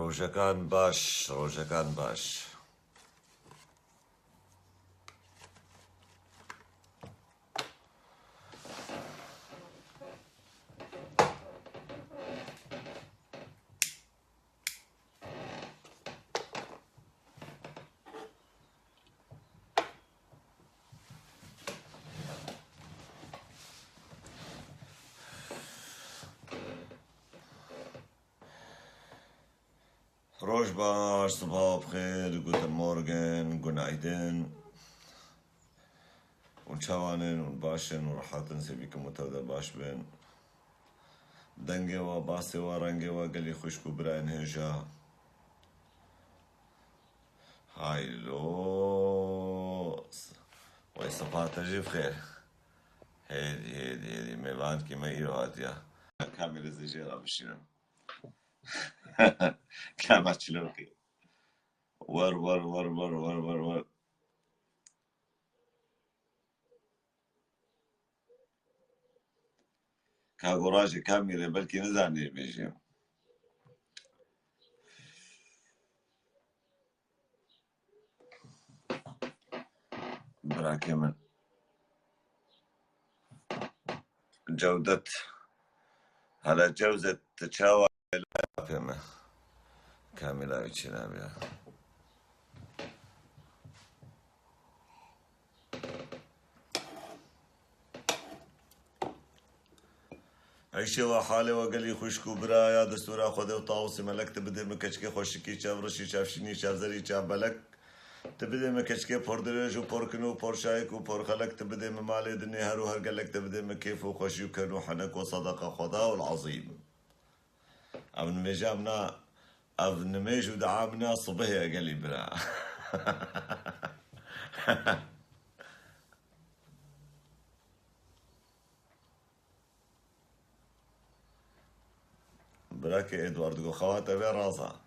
ڕۆژەکان باش ڕۆژەکان باش ڕۆژ باش سبا بخێر گوتن مۆرگن گونایدن ون چاوانن ون باشن و ڕەحاتن سێبیکەم وتەودە باش بن دەنگێەوە باسێەوە ڕەنگێەوە گەلی خوشک و برایان هێژە هایلۆس وای سەپاتەژی بخێر هێدی میوانکی مە ئیرۆ هاتیە کامێرە زەژێرا بشینم كما تشلوكي ور ور ور ور ور ور ور كاغوراجي كاميرا بلكي نزاني بيجي براكي من جودة هلا جوزة تشاوى فهمه كاملة يتشنا بها عيشي وحالي وقلي خوشكو برايا دستورا خودي وطاوسي ملك تبدي مكشكي خوشكي شاف رشي شاف شني شاف زري شاف بلك تبدي مكشكي بوردريج وبوركنو وبورشايك وبورخلك تبدي ممالي دني هرو هرقلك تبدي مكيف وخوشي وكنو حنك وصدقة خدا العظيم أبن مجامنا أبن ميجو دعامنا صبه قالي برا براكي إدوارد قو خواته بي رازا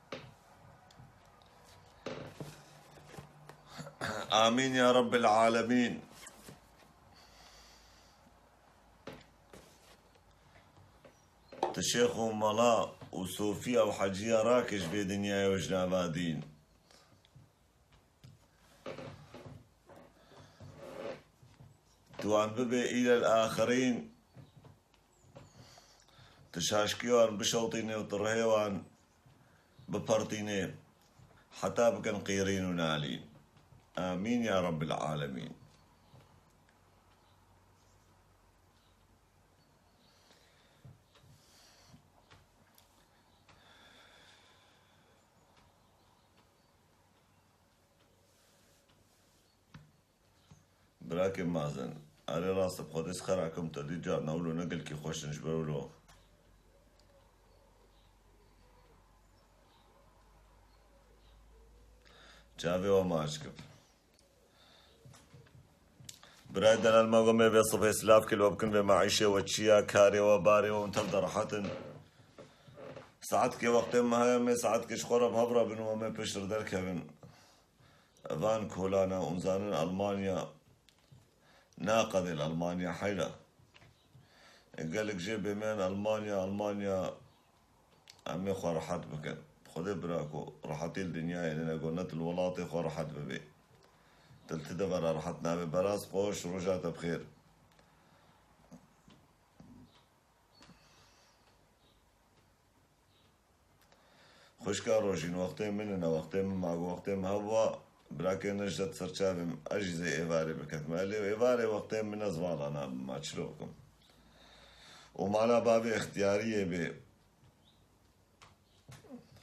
آمين يا رب العالمين تشيخ وملا وصوفيا وحجية راكش بدنيا وجنابادين توان ببي إلى الآخرين تشاشكيوان بشوطيني وطرهيوان ببرتيني حتى بكن قيرين ونالين آمين يا رب العالمين براكي مازن علي راسي بخوديس خراكم تدي جار نولو نقل كي خوش نجبرولو جابي وما أشكب براي دانا المغمي بيصفي سلاف كل وبكن بمعيشة وتشيا كاري وباري وانتبدا راحتن ساعتك وقت ما هيامي ساعتك شخورة بهبرا بنو ومي بشر دركبن فان كولانا ومزانن ألمانيا ناقضي لألمانيا حيلة قالك جيبي من ألمانيا أمي خو راحت بكن خذي براكو راحتي الدنيا يعني قلنا الولاطي خو راحت ببي تلت دفر راحتنا ببراس خوش رجعت بخير خوش كاروجين وقتين مننا وقتين من معقو وقتين هوا براكي نجدت سرچابم أجزي إيفاري بكت مالي وإيفاري وقتين من أزوال أنا ما تشلوكم ومعنا بابي اختيارية بي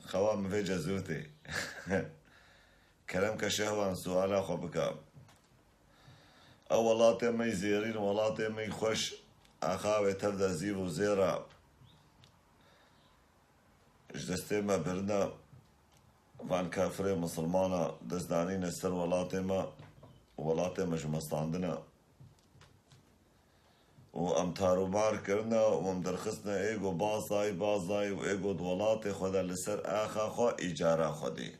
خوام في جزوتي كلام كشهوان سؤال أخو بكام أو ولاتي ما يزيرين ولاتي ما يخش أخاوي تبدأ زيب وزيرا جدستي ما برنا وان كافري مسلمانا دزدانين السر ولاتي ما جمستاندنا وامتارو بار كرنا ومدرخصنا ايغو بازاي وايغو دولاتي خدا لسر اخا خو اجارة خودي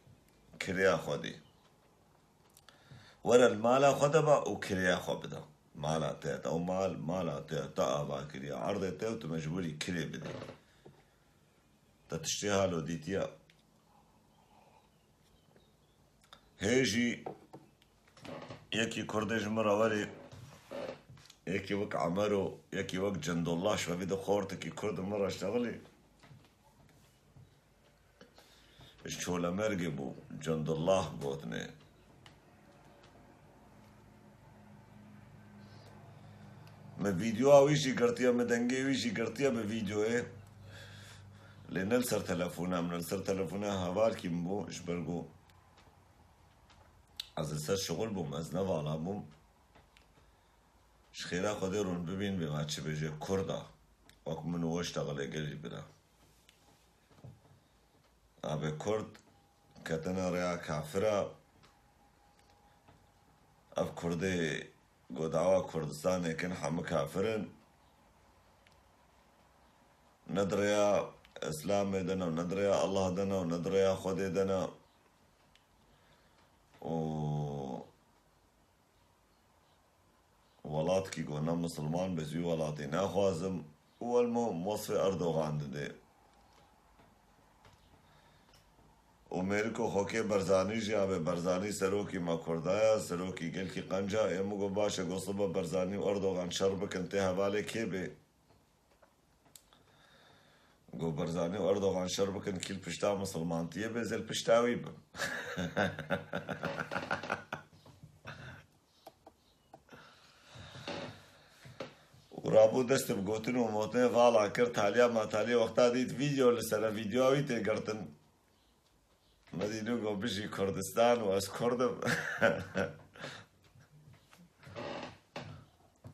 كريا خودي ورا المالا خدا با وكريا خو بدا مالا تيتا او مالا تيتا ابا كريا عرضي تيتا مجبوري كري بدي تتشتيها لو ديتيا هێژی یەکی کوردی ژمرە وەری یەکی وەک عەمەر و یەکی وەک جەندوڵڵا شەڤیدە خۆرتێکی کوردم مڕە اشتغلی چۆلە مەرگێ بوو جەندوڵڵا گوتنێ me videoa wîjî girtiye me dengê wî jî girtiye bi videoyê lê ne li ser telefona min li ser telefona hevalkî min bû ji ber ku ez li ser şixul bûm ez nevala bûm ji xêra Xwedê rûn bibîn bê me çi bêje Kurd a wek min û we iştegelê gelî bira avê Kurd ketine rêya kafir a ev Kurdê گۆداوا کوردستانێکن هەموو کافرن نەدرەیە ئیسلامێ دەنا و نەدرەیە ئەڵڵاه دەنا و نەدرەیە خودێ دەنا و وڵاتکی گۆنە مسلمان بەزوی وڵاتی ناخوازم وەلمۆ وەصفی ئەردۆغان دەدێ و مێرکۆ خۆکێ بەرزانی ژیاوێ بەرزانی سەرۆکی مەکوردایە سەرۆکی گەلکی قەنجا ئێمە گۆ باشە گۆسە بە بەرزانی و ئەردۆغان شەڕ بکەن تێ هەڤالێ کێ بێ گۆ بەرزانی و ئەردۆغان شەڕ بکەن کیل پشتا مسلمانتیە بێ زێل پشتاوی بم و ڕابوو دەستم گوتن و مۆتنێ ڤاڵا کرد تالیا ماتالیە وەختا دیت ڤیدیۆ لەسەرە ڤیدیۆوی تێگرتن مدینو گو بشی کردستان و از کردم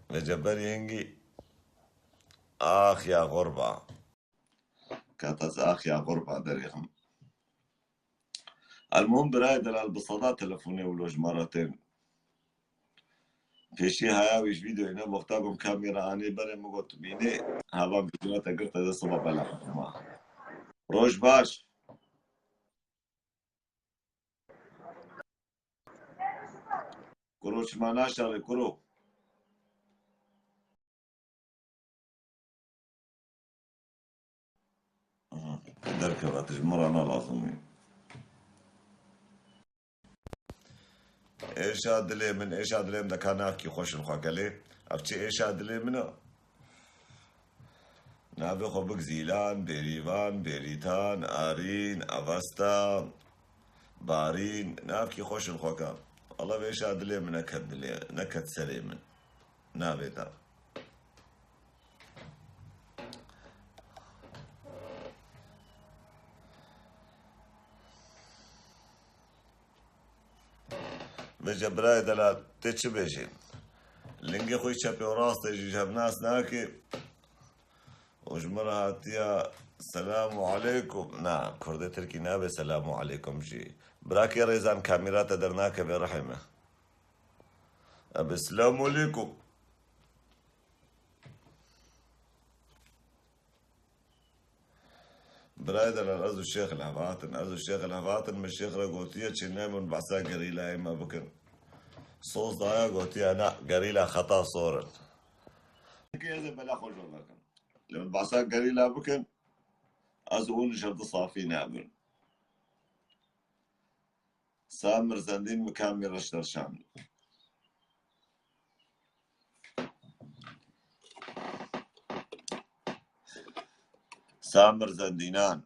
و جبری هنگی آخ یا غربا كانت آخ يا غربا دريهم المهم براي دلال بصدى تلفوني ولوج مرتين پیشی هایاویش ویدیو اینا مختاقم کامیرا آنی بره مگوت بینه هوا ویدیو تا گرت ده صبح بلا ما روش باش کرو چما ناشاره کرو درکه واتش مرانا لازمی ایشا دلی من ایشا دلیم دکاناف کی خوشن خواکلی افچی ایشا دلی منو نابه خو بگزیلان بریوان بریتان آرین اوستا بارین ناف کی خوشن خواکا الله بيشا دلي من نكد سري من نابتا بجبراي دلال تيتش بيجي لنجي خوي شابي وراسته يجي جاب ناس ناكي وجمرها هاتيا السلام عليكم نعم كردي تركي نابي السلام عليكم جي براكي ريزان كاميرات درناك برحمه أبي السلام عليكم برايدر أزو الشيخ الهفاتن أزو الشيخ الهفاتن من الشيخ رقوتية شنو من بعثا قريلا إما بكن صوص ضايا قوتية أنا قريلا خطا صورن كيزا بلا خوش والله لما بعثا قريلا بكن أزو شرط صافي نابن سامر زندين مكامل رشتر شامل سامر زندينان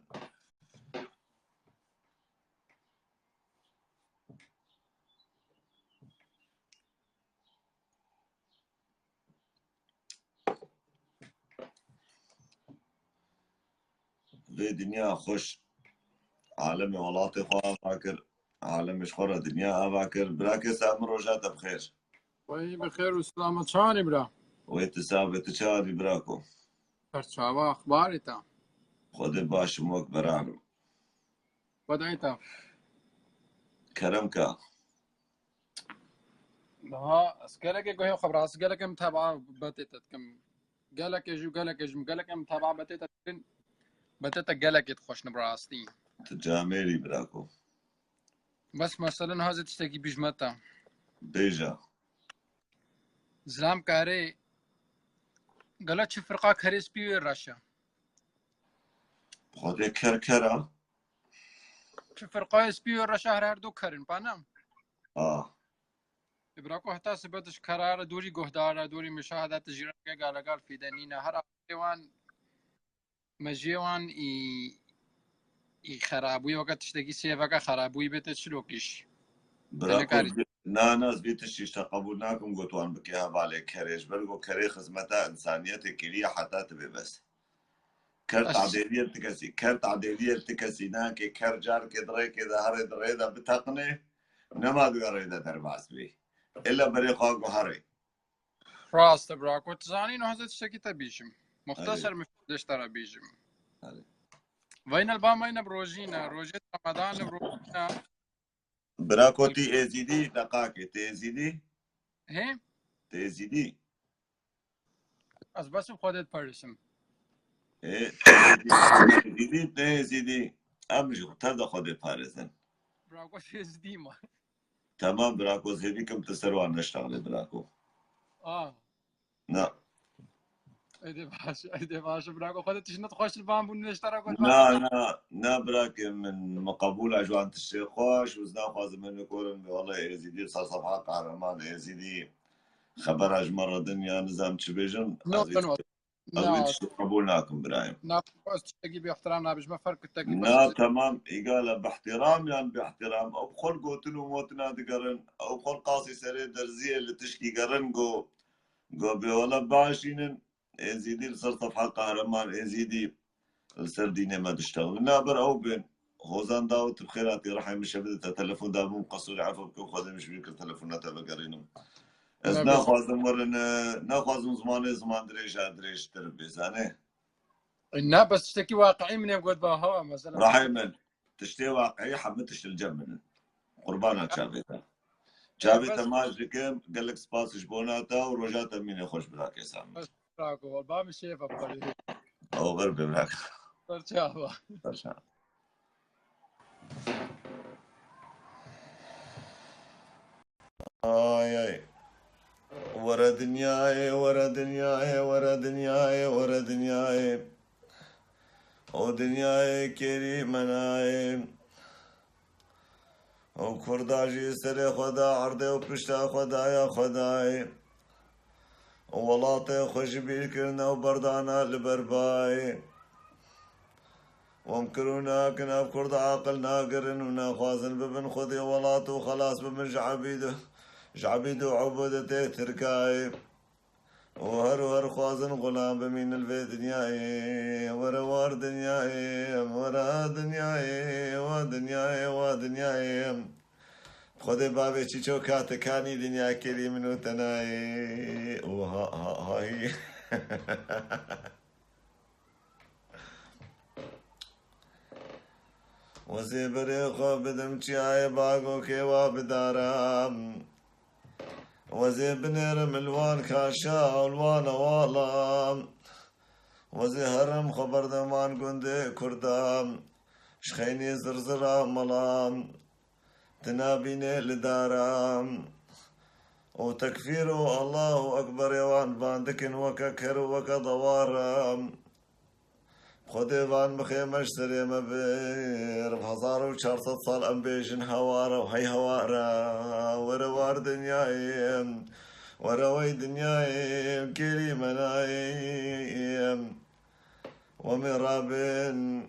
في دنيا خوش عالمي ولاطي خواه فاكر عالمش خورا دنيا فاكر براكي سامر وجاته بخير وای بخیر و سلامت شانی برا ويتسابي تشاري براكو پرچاوا اخباری تا خود باش موك برانو بدای تا كرمكا ها اسکلک گویا خبر اسکلک متابعه بتت کم قالك يجو قالك يجم قالك متابعه بتت بتت قالك خوش نبراستي تجاميري براكو بس مثلا هذا تشتكي بيجمتا بيجا زلام كاري قالت شي فرقه كريس بي رشا خود كركرا شي فرقه اس بي رشا هر دو كرن بانام براكو حتى سبتش قرار دوري قهدارة دوري مشاهدة تجربة قال في دنينا هر أوان مجيوان ای خرابوی وقت تشتكي سيفك خرابوي بتشلوكيش براكو ناس بيتشيش تقبل ناكم قطوان بكيها بالي كريش بلقو كري خزمتا إنسانيتي كلية حتى تبي بس كرت عديدية التكسي كرت عديدية التكسي ناكي كرجار كدري كده هري دريدا بتقني نما دقريدا درباس بي إلا بريقاق هري راست براكو تزاني نو هذا تشتكي تبيشم مختصر مفدش ترى بيجم وين البام وين بروجينا روجة رمضان بروجينا براكو تي ازيدي دقاقي تي ازيدي هي تي از بس خودت پرسم ايه تي ازيدي امجو تبدا خودي بارزن براكو تزدي ما تمام براكو زيدي كم تسروان نشتغل براكو لا ايدي باش براكو خودت تشنط خوش البام ونشترى نا براك من مقبول عجوان الشيخ خوش وزنا خوازم من يقولن والله يزيدي صار صفحة قهرمان يزيدي خبر اجمر الدنيا نظام تشبيجن أزويت قبولناكم برايم نا بس تجي باحترام نا بجمع فرق التجي نا تمام يقال باحترام يعني باحترام أو بخل قوتلو موتنا دقرن أو بخل قاسي سري درزية اللي تشكي قرن قو بيولا باشين يزيدي صار صفحة قهرمان يزيدي السردينة ما تشتغل نابر أو بين خوزان داوت بخيراتي راح يمشي بدأت التلفون دا مو قصور عفوا بكم خوزان مش بيكر تلفونات بقرينهم از نخوازم ورن نخوازم زمان دريش تربي زانه لا بس تشتكي واقعي من يقول بها مثلا راح يمن تشتي واقعي حمتش الجمن قربانك شافيتا ماجركم قال لك سباس جبوناتا ورجاتا مين يخش بلاك يا سامي بس راكو الباب الشيف ابقى او غرب بلاك برشا اي ورا دنياي ورا دنياي ورا دنياي ورا دنياي او دنياي كريمناي او كرداجي سري خدا عرضي وبشتا خدايا خداي ولاطي خوش بيكرنا وبردانا لبرباي ومكرونا كنا بكرد عاقلنا قرن وناخوازن ببن خذي ولاط وخلاص ببن جعبيدو عبودتي تركاي وهر خوازن غلام بمين البيت دنياي ورا دنياي ورا دنياي ودنياي ودنياي خذي بابي تشيشو كاتكاني دنيا كلي منو تناي هاي وزي بريخو بدم چياي باغو كيوا بدارام وزي بنير ملوان كاشا والوان والام وزي هرم خبر دمان قندي كردام شخيني زرزرا ملام تنابيني لدارام وتكفيرو الله أكبر يوان باندكن وككر وكضوارام خودي وان بخيمش سري مبير بهزار وشارطة صال أم بيجن هوارا وهي هوارا وروار دنيايم وروي دنيايم كيري منايم ومرابن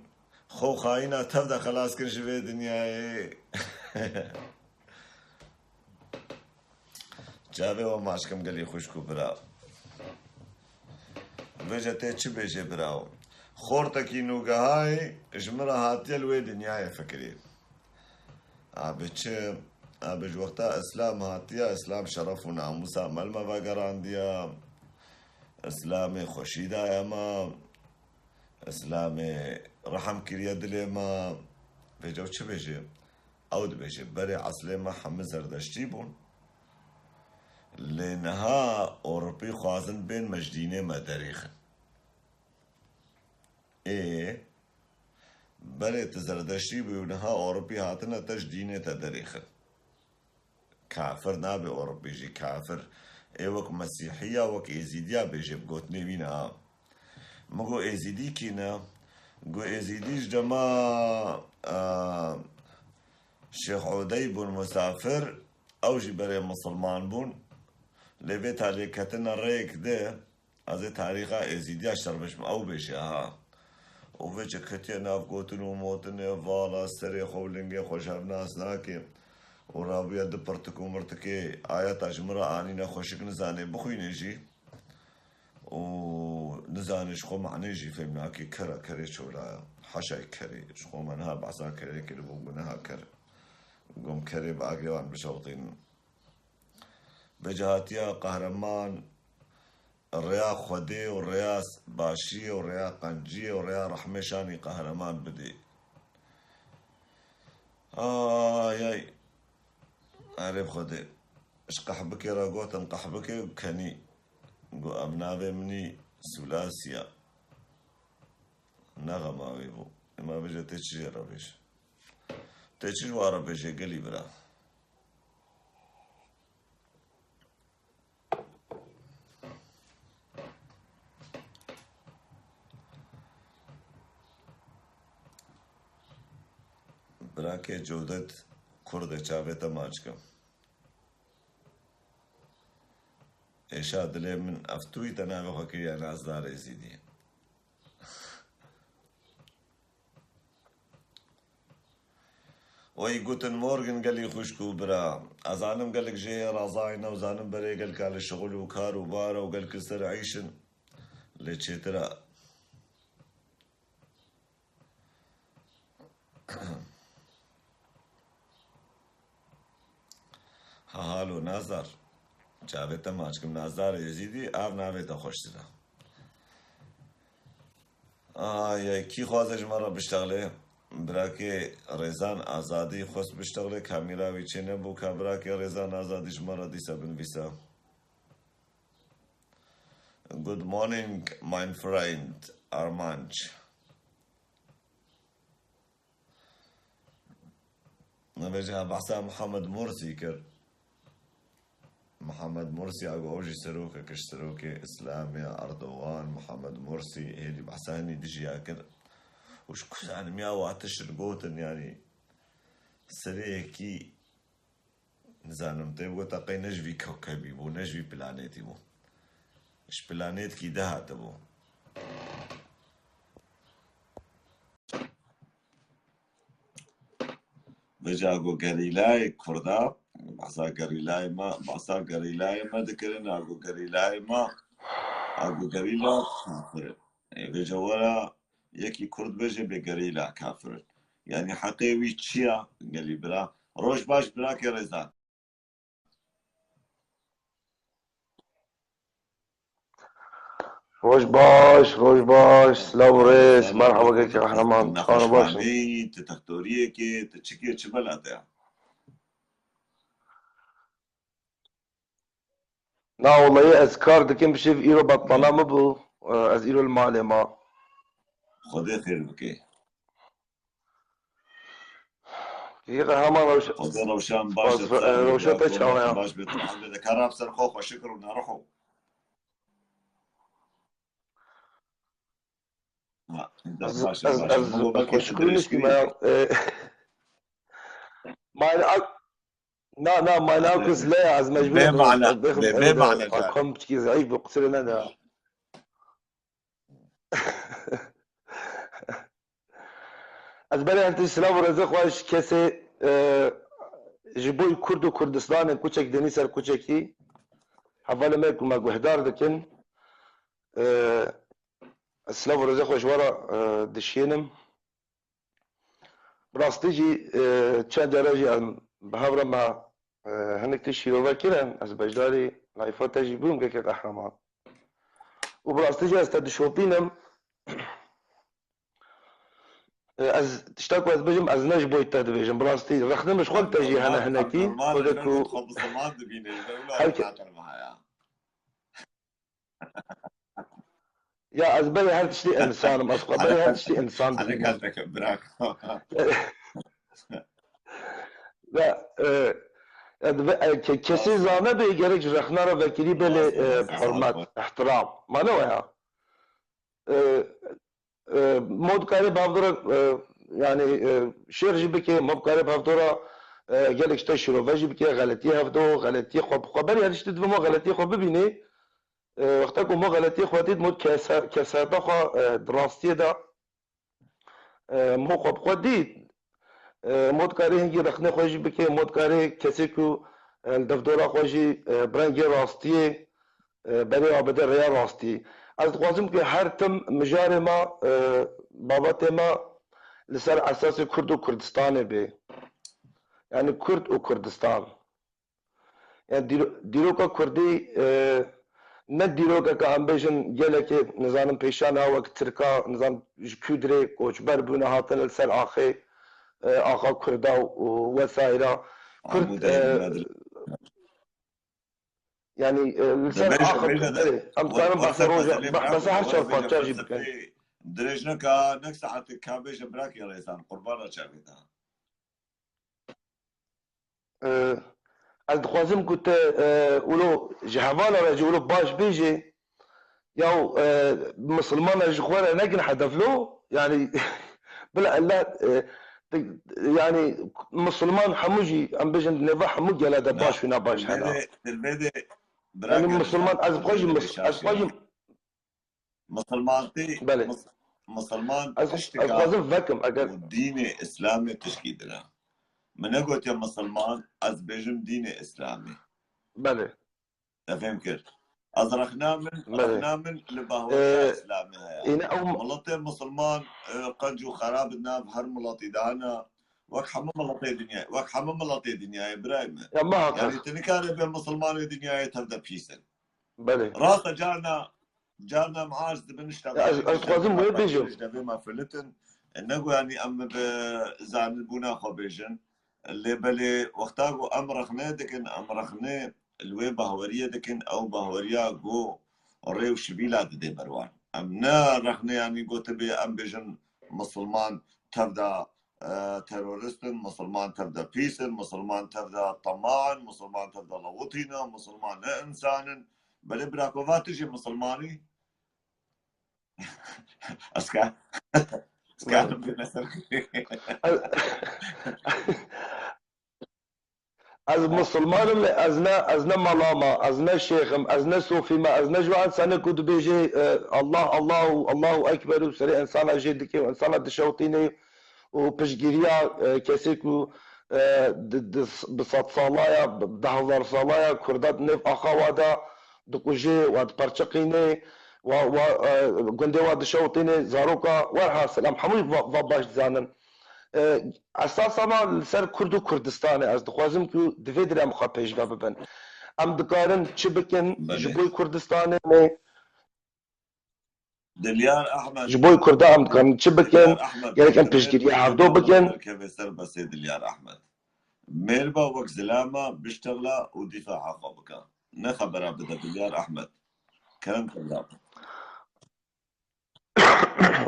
خو خاينة تبدأ خلاص كل شي دنياي جابي وماشكم قال لي خوشكو براو بيجتي تشي بيجي براو خورتكي نوغاي جمرة هاتي الوي دنياي فكري عبج وقتا اسلام هاتيا اسلام شرف وناموسا ملما باقران ديا اسلامي خوشيدا ياما اسلامي رحم كريا دليما بيجو چه بيجي اود بيجي بري عسليما حمد زردشتي بون لانها اوروبي خوازن بين مجديني مداريخ ايه بلي تزردشتي بيونها اوروبي هاتنا تجديني تدريخ كافر نابي اوروبي جي كافر ايه وك مسيحية وك ايزيديا بيجي بقوتني بينا مگو ایزیدی کینا گو ایزیدیش جما شيخ عدي بن مسافر او جی برای مسلمان بون لبی تالی کتن ریک ده از تاریخا ازیدی اشتر بشم او بشه ها او بچه کتی ناف گوتن و موتن والا سری خولنگی خوشب ناس ناکی و رابیه ده پرتکو مرتکی آیت اجمرا آنی نخوشک نزانه بخوینه جی و نزانش خو معنی جی فهمنا کی کرا کری چولا حشای کری شخو منها بعصا کری کلی بو منها کر قوم كري بأقريوان بشوطين بجهاتيا قهرمان الريا خودي والرياس باشي والريا قنجي والريا رحمشاني قهرمان بدي ياي عرب خودي اش قحبكي راقوت قحبكي وكني قو أبنابي مني سلاسيا نغما ويبو ما بجا تشجي ربيش تشجي وارا بجي قلي برا براكي جودت كرد چاويتا ماچكم ايشا دلي من افتوي تناغو حكي ناس دار ازيدي وي جوتن مورغن قال لي خشكو برا ازانم قال لك جي رازاينا وزانم بري قال لك على الشغل وكار وبارا وقال لك سر عيشن لتشترا هالو نازار جاويتا ماچكم نازار يزيدي او ناويتا خوشترا يا كي خوازج مرة بشتغله براكي ريزان آزادي خوش بشتغله كاميرا ويچينه بو كابراكي ريزان آزادي جمرة ديسا بنويسا Good morning my friend Armanch نبجها بحسا محمد مرسي كر محمد مرسي اقو اوجي سروكه كش سروكه اسلامي اردوغان محمد مرسي هيدي بحساني ديجي اكر وش كوز يعني مياو عتشر قوتن يعني سريكي نزانم تيبو تاقي نجوي كوكبي بو نجوي بلانيتي بو اش بلانيت كي دهات بو بجا اقو قريلاي كردا بحسا قريلاي ما ذكرنا اقو قريلاي ما اقو قريلا كافر بجا ورا يكي كرد بجي بقريلا كافر يعني حقيوي تشيا قال لي برا روش باش براكي رزان خوش باش سلام ريس مرحبا كيف قهرمان خوش شلون باشن معني تتختوريه كي تشكي تشبلاتها لا والله اذكار دكين بشوف ايرو بطلنا مبو از ايرو المالي ما خدي خير بكي كي قهرمان روش خدي روشان باش روشو تشاويا باش بيطلع بدك كراب سرخوخ وشكر ونروحوا از شكرا نسكي ما لا ما ناقص لا از مجبور بمعنى ارقام بتكي ضعيف بقصر لنا از برای انت سلام و رزق واش کسی جبوی کرد و کردستان کوچک دنی سر کوچکی حوالا میکو ما گوهدار دکن السلام و رزق واش ورا دشینم براستيجي چند درجة بهاورا ما هنك تشيروا كيران از بجداري لايفات تجي بوم كيك قهرمان وبراستيجي از تدشوبينم از تشتاكو از بجم از نج بوي تدبيجم براستي رخدم مش قلت تجي هناكي ودكو يا از بلي هل تشتي انسان مسقط بلي هل تشتي انسان انا قلتك براك لا كسي زانه بيجرك رخنا وكيلي بل بحرمات احترام ما نوعها مود كاري بافدرا يعني شير جيبك مو كاري بافدرا gelek işte şirovajı bike galetiye hevdo galetiye xaber yani işte dvemo galetiye xo bibînê wexta ku mo galetiye xwe dît mod keserda xwe drastiye da mo xwe dît mod karê hingî rexnê xwe jî bike mod karê kesê ku li devdora xwe jî brengê rastiyê berê wa bide rêya rastiyê ez dixwazim ku her tim mijarê me babatê me li ser esasê Kurd û Kurdistanê bê yani Kurd û Kurdistan yani dîroka Kurdî ne dîrokeke em bêjin gelekê nizanim pêşan a wek Tirka nizam ji Kûdrê koçber bûne hatin li ser axê axa Kurda û wesaîra Kurd yani li ser axa em dikarin behsa roja behsa her çar parça jî bikin درێژنەکە نەک سەعاتێک کابێژە براکی ڕێزان قوربانە چاوێتە ez dixwazim ku te wilo ji hevala re jî wilo baş bêjê ya misilmanan ji xwe re nekin hedeflo yani bila elle yani misilman hemû jî em bêjin nêva hemû gele de baş û nebaş hene yani misilman ez dixwazim مسلمان ez dixwazim vekim eger dînê İslamê tişkî dira min negotiya مسلمان ez bêjim dînê İslamî belê tefêm kir ez rexna min li bahweriya İslamî heye miletê مسلمان qenc û xerab nav her miletî dana wek hemû miletê dinyayê birayê me yani tu nikarî bê مسلمانê dinyayê tev de pîs in rast e carna معاش dibin ez dixwazim wê bêjim devê me filitin nego yanî em bi zanîbûna xwe bêjin lê belê wexta ku em rexnê dikin em rexnê li wê bahweriyê dikin ew bahweriya got rê û şibîla didê berwan em ne rexnê yanî gotibê em bêjin misilman tev de teröristin misilman tev de pîsin misilman tev de teman misilman tev de lewitîne misilman ne insanin belê birakova tu jî misilmanî ez misilmanim lê ez ne mala me ez ne şêxim ez ne sofî me ez ne ji wan senê ku dibêjê Allah Allahu ekber û serê insana jê dike û insana dişewtînê û piştgiriya kesê ku bi sed salaya bi hezar salaya Kurda nêv axa wa de dikujê wa diperçiqînê gundê wa dişewtînê zaroka werhasil em hemû va baş dizanin esasa me li ser Kurd û Kurdistanê ez dixwazim ku divê dirê em xwe pêşve bibin em dikarin çi bikin ji bo Kurdistanê Dilyar Ahmed ji bo Kurda em dikarin çi bikin gerek em piştgiriya hevdo bikin kevê ser besê Dilyar Ahmed mêrba wek zilama biştexla û dîfa'a xwe bike ne xebera bide Dilyar Ahmed kerem kirda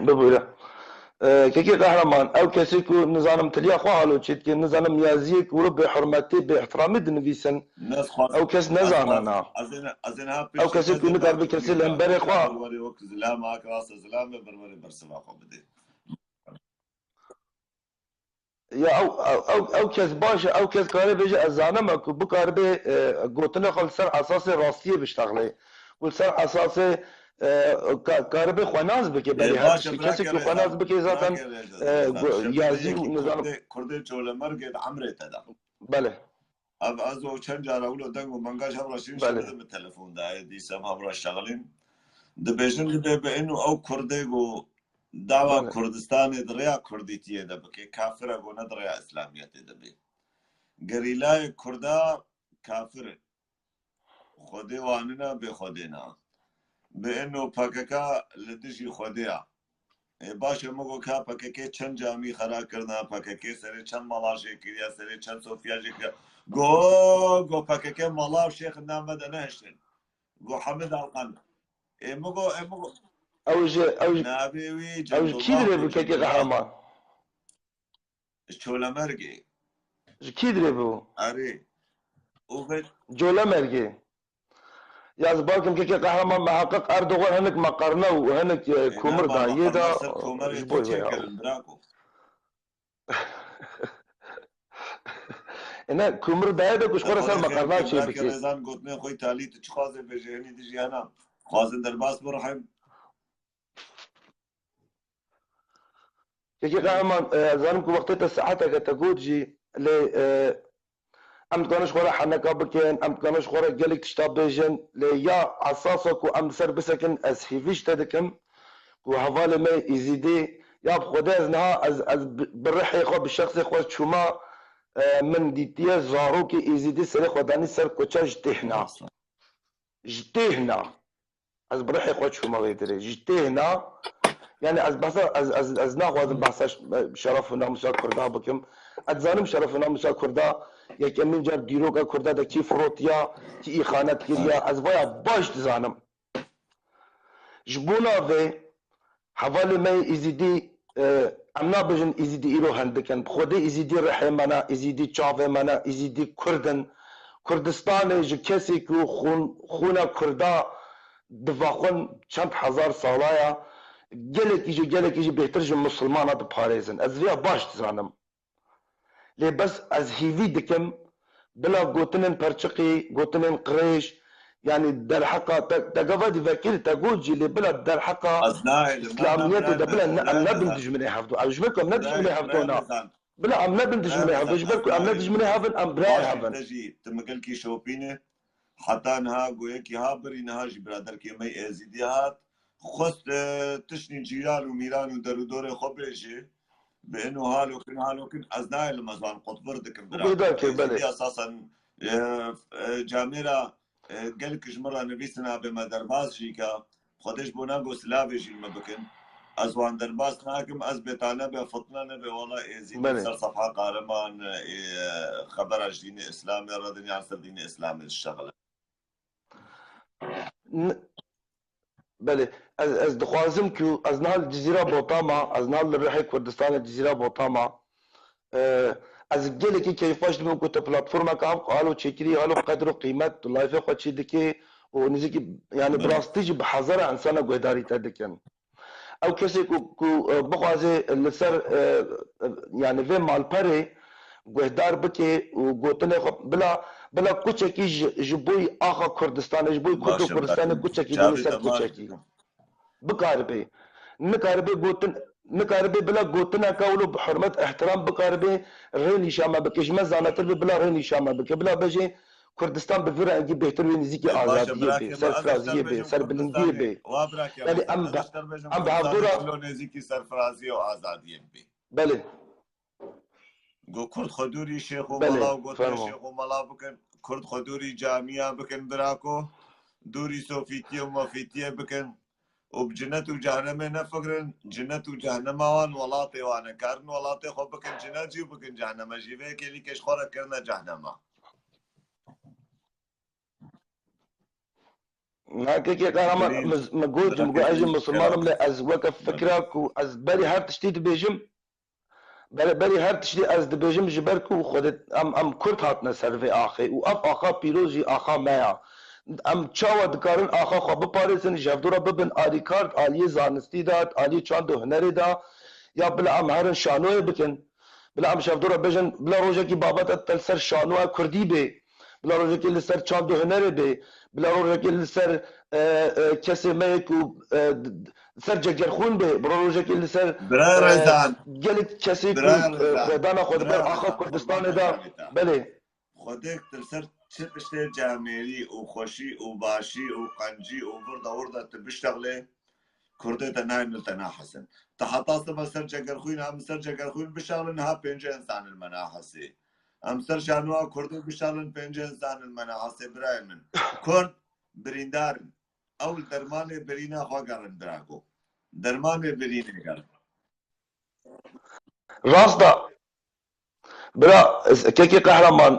bibûre kekê qehreman ew kesî ku nizanim tiliya xwe haloçît kir nizanim yaziyê ku wilo bêhurmetî bêihtiramî dinivîsin ew kes nezane na ew kesî ku nikar bi kesî li hemberê xwe wek zilama rasta zilamê berwerê bersiva xwe bidê ya ew kes baş e ew kes karê bêje ez zanim ku bikaribê gotinê xwe li ser esasê rastiyê biştexlê û li ser esasê karibê xwenaz bike belê her tiştî kesê ku xwenaz bike zaten yazî û nizanim Kurdê çolemergê di Emrê te de belê ev ez o çend cara wilo deng û mengaş hevra şîn şebidim bi telefonda dîsem hevra şexilîn dibêjin dibe bi in û ew Kurdê got dava Kurdistanê di rêya Kurdîtiyê de bike kafir e got ne di rêya İslamiyetê de bê gerîlayê Kurda kafir in Xwedê wan ne bê Xwedê ne bi in û PKK li dijî Xwedê ya baş e min got ka PKK çend camî xera kirina PKK serê çend mala jê kiriye serê çend sofiya jê kiriye got PKK mala û şêxin me de nehiştin got Hemid Alqan min got ew ji navê wî kî dirê bû kekê qehreman çolemergê ji kî dirê bû erê û colemergê ya ez bakim kekê qehreman meheqiq Erdogan hinek meqerne û hinek komir dayê da ji bo wê نه کومر باید کش خور سر مقرنا چی براك بکی رزان قوتني خوي تالي تشخاز بجهني دجي انا خوازن درباس برحم یکی قهرمان زنم که وقتی تا ساعته که تقول جی لی ام تكونش خورا حنكا بكين ام تكونش خورا قالك تشتاب بيجن لی یا اساسك و ام سر بسكن از هيفيش تدكم و هفال ما يزيدي يا بخدا از نها از بالرحي خو بالشخص خو شما من ديتيا زاروكي يزيدي سري خداني سر كوتشا جتهنا از برحي خو شما غيدري جتهنا يعني از بحث از ناخذ بحث شرفنا مسا كردا بكم اتزانم شرفنا مسا كردا يك من جاب ديروكا كردا دا كيف روتيا كي خانات كريا از ويا باش تزانم جبونا في حوالي ما يزيدي امنا بجن يزيدي ايرو هندكن بخودي يزيدي رحمنا يزيدي تشافي منا يزيدي كردن كردستان جكسي كو خونا كردا دفاقون چند هزار سالايا gelek iyice behterce Müslümana da parezin. Ez via baş dizanım. Le bas az hivi dikim bila gotinin perçiqi, gotinin qreş yani der haqa tagavadi vakil taguji le bila der haqa İslamiyet da bila amna bindijmini hafdu. Ajmekum nadijmini hafduna. Bila amna bindijmini hafdu. Ajberku amna bindijmini hafın am bray hafın. تجي تمقل كي شوبينه حتى نها قوي كي هابري نها جي برادر كي مي ازيديات خست تشني جيران وميران ودرودور خبرجي بانه هالو كن ازناي المزان قطبر دك بلا اساسا جاميرا قالك جمره نبيسنا بمدرباز جيكا خدش بوناغو سلافيجي ما بكن ازوان درباس ناكم از بتانا بفطنا به والله ازيد صار صفحه قارمان خبر دين اسلامي ردني عن دين اسلامي الشغله بله از دخوازم که از نهال جزیره بوتاما از نهال رحی کردستان جزیره بوتاما از گله که کیفاش دمون که پلتفرما که هم حالو چکری حالو قدر و قیمت لایف خود چی دکی و نزدیک یعنی براستیج به هزار انسان گهداری تدکن او کسی که بخوازه لسر یعنی و مالپره گهدار بکی و گوتنه خب بلا کوچکی جبوی آخا کردستان جبوی کردو کردستان کوچکی دنی سر کوچکی بکاربه نکاربه بلا گوتنا کولو بحرمت احترام بکاربه رینی شاما بکی جمع زانتر بلا رینی شاما بکی بلا بجه کردستان به فرع انگی بهتر و نزدیکی آزادیه به سرفرازیه به سربلندیه به یعنی ام به حضورا نزدیکی سرفرازی و آزادیه به بله گو کرد خدوری شیخ و ملاو گوتن شیخ و ملاو بکن کرد خدوری جامعه بکن براکو دوری صوفیتیه و مافیتیه بکن و بجنت و جهنم نفکرن جنت و جهنم وان ولاطی وانه کارن ولاطی خو بکن جنت جیو بکن جهنم جیوه کلی کش خورا کرنه جهنم هكا كي قال مقول اجي مسلمان لا از وقف فكرك واز بالي هر تشتيت بيجم بالي هر تشتي از دبيجم جبرك وخدت ام كرت هاتنا سرفي اخي واف اخا بيروزي اخا مايا ام چاو دکارن آخا خواب پاریسن جفدورا ببن آلی کارت آلی زانستی داد آلی چاند و هنری دا یا بلا ام هرن شانوی بکن بلا ام جفدورا بجن بلا روژه کی بابت تلسر شانوی کردی بی بلا روژه کی لسر چاند و هنری بی بلا روژه کی لسر کسی میکو سر جگرخون بی بلا روژه کی لسر گلت کسی کو خودانا خود بر آخا کردستان دا بله خودک تلسر چه بشته جامعی و خوشی و باشی و قنجی و ورده تبشتغله کرده تنایم التناحسن تحطاست ما سر جگرخوین هم سر جگرخوین بشغلن ها پنج انسان المناحسي هم سر شانوا کرده بشغلن پنج انسان المناحسي برای من کرد بریندارن اول درمان برینا خواگرن براکو درمان برینه گر راستا برا كيكي قهرمان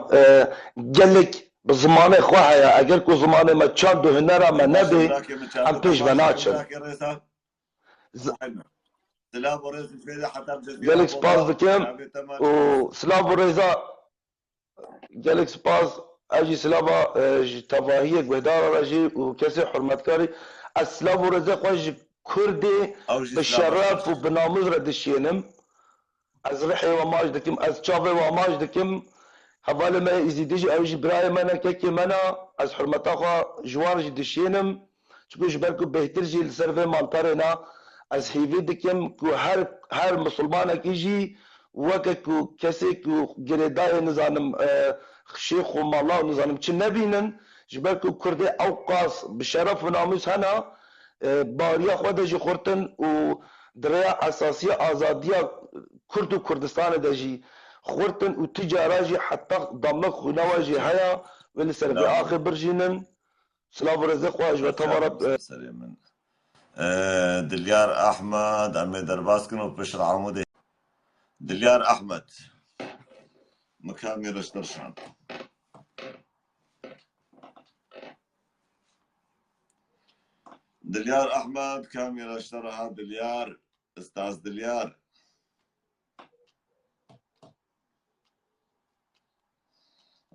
قالك بزمانه خواهيا اگر كو زمانه ما تشاند و هنرا ما نبي ام بيش بناتشن قالك سباز بكم و سلاف وريزا قالك سباز اجي سلافا تفاهية قهدار راجي وكسي حرمتكاري السلاف وريزا خواج كردي بالشرف وبناموز ردشينم از رحي وماج دكم از چاوه وماج دكم هفال ما يزيدش أو جبراي منا كيكي منا از حرمتا خوا جوار جي دشينم تكون جبالكو بهترجي لسرفي مالتارنا از هيفي دكيم كو هر مسلمانه كيجي وكو كسي كو جريداي نظام شيخ ومالله نظام تشن نبينن جبالكو كردي اوقاص بشرف وناموس هنا باريا خود جي خورتن و دريا اساسيه ازاديه كرد وكردستان دجي خورتن وتجاراجي حتى ضمك خنواجي هيا ولسر في اخر برجينن سلاف رزق واجب تمرت سليما دليار احمد امي درباسكن وبشر عمودي دليار احمد مكان رشترشان دليار احمد كاميرا اشتراها دليار استاذ دليار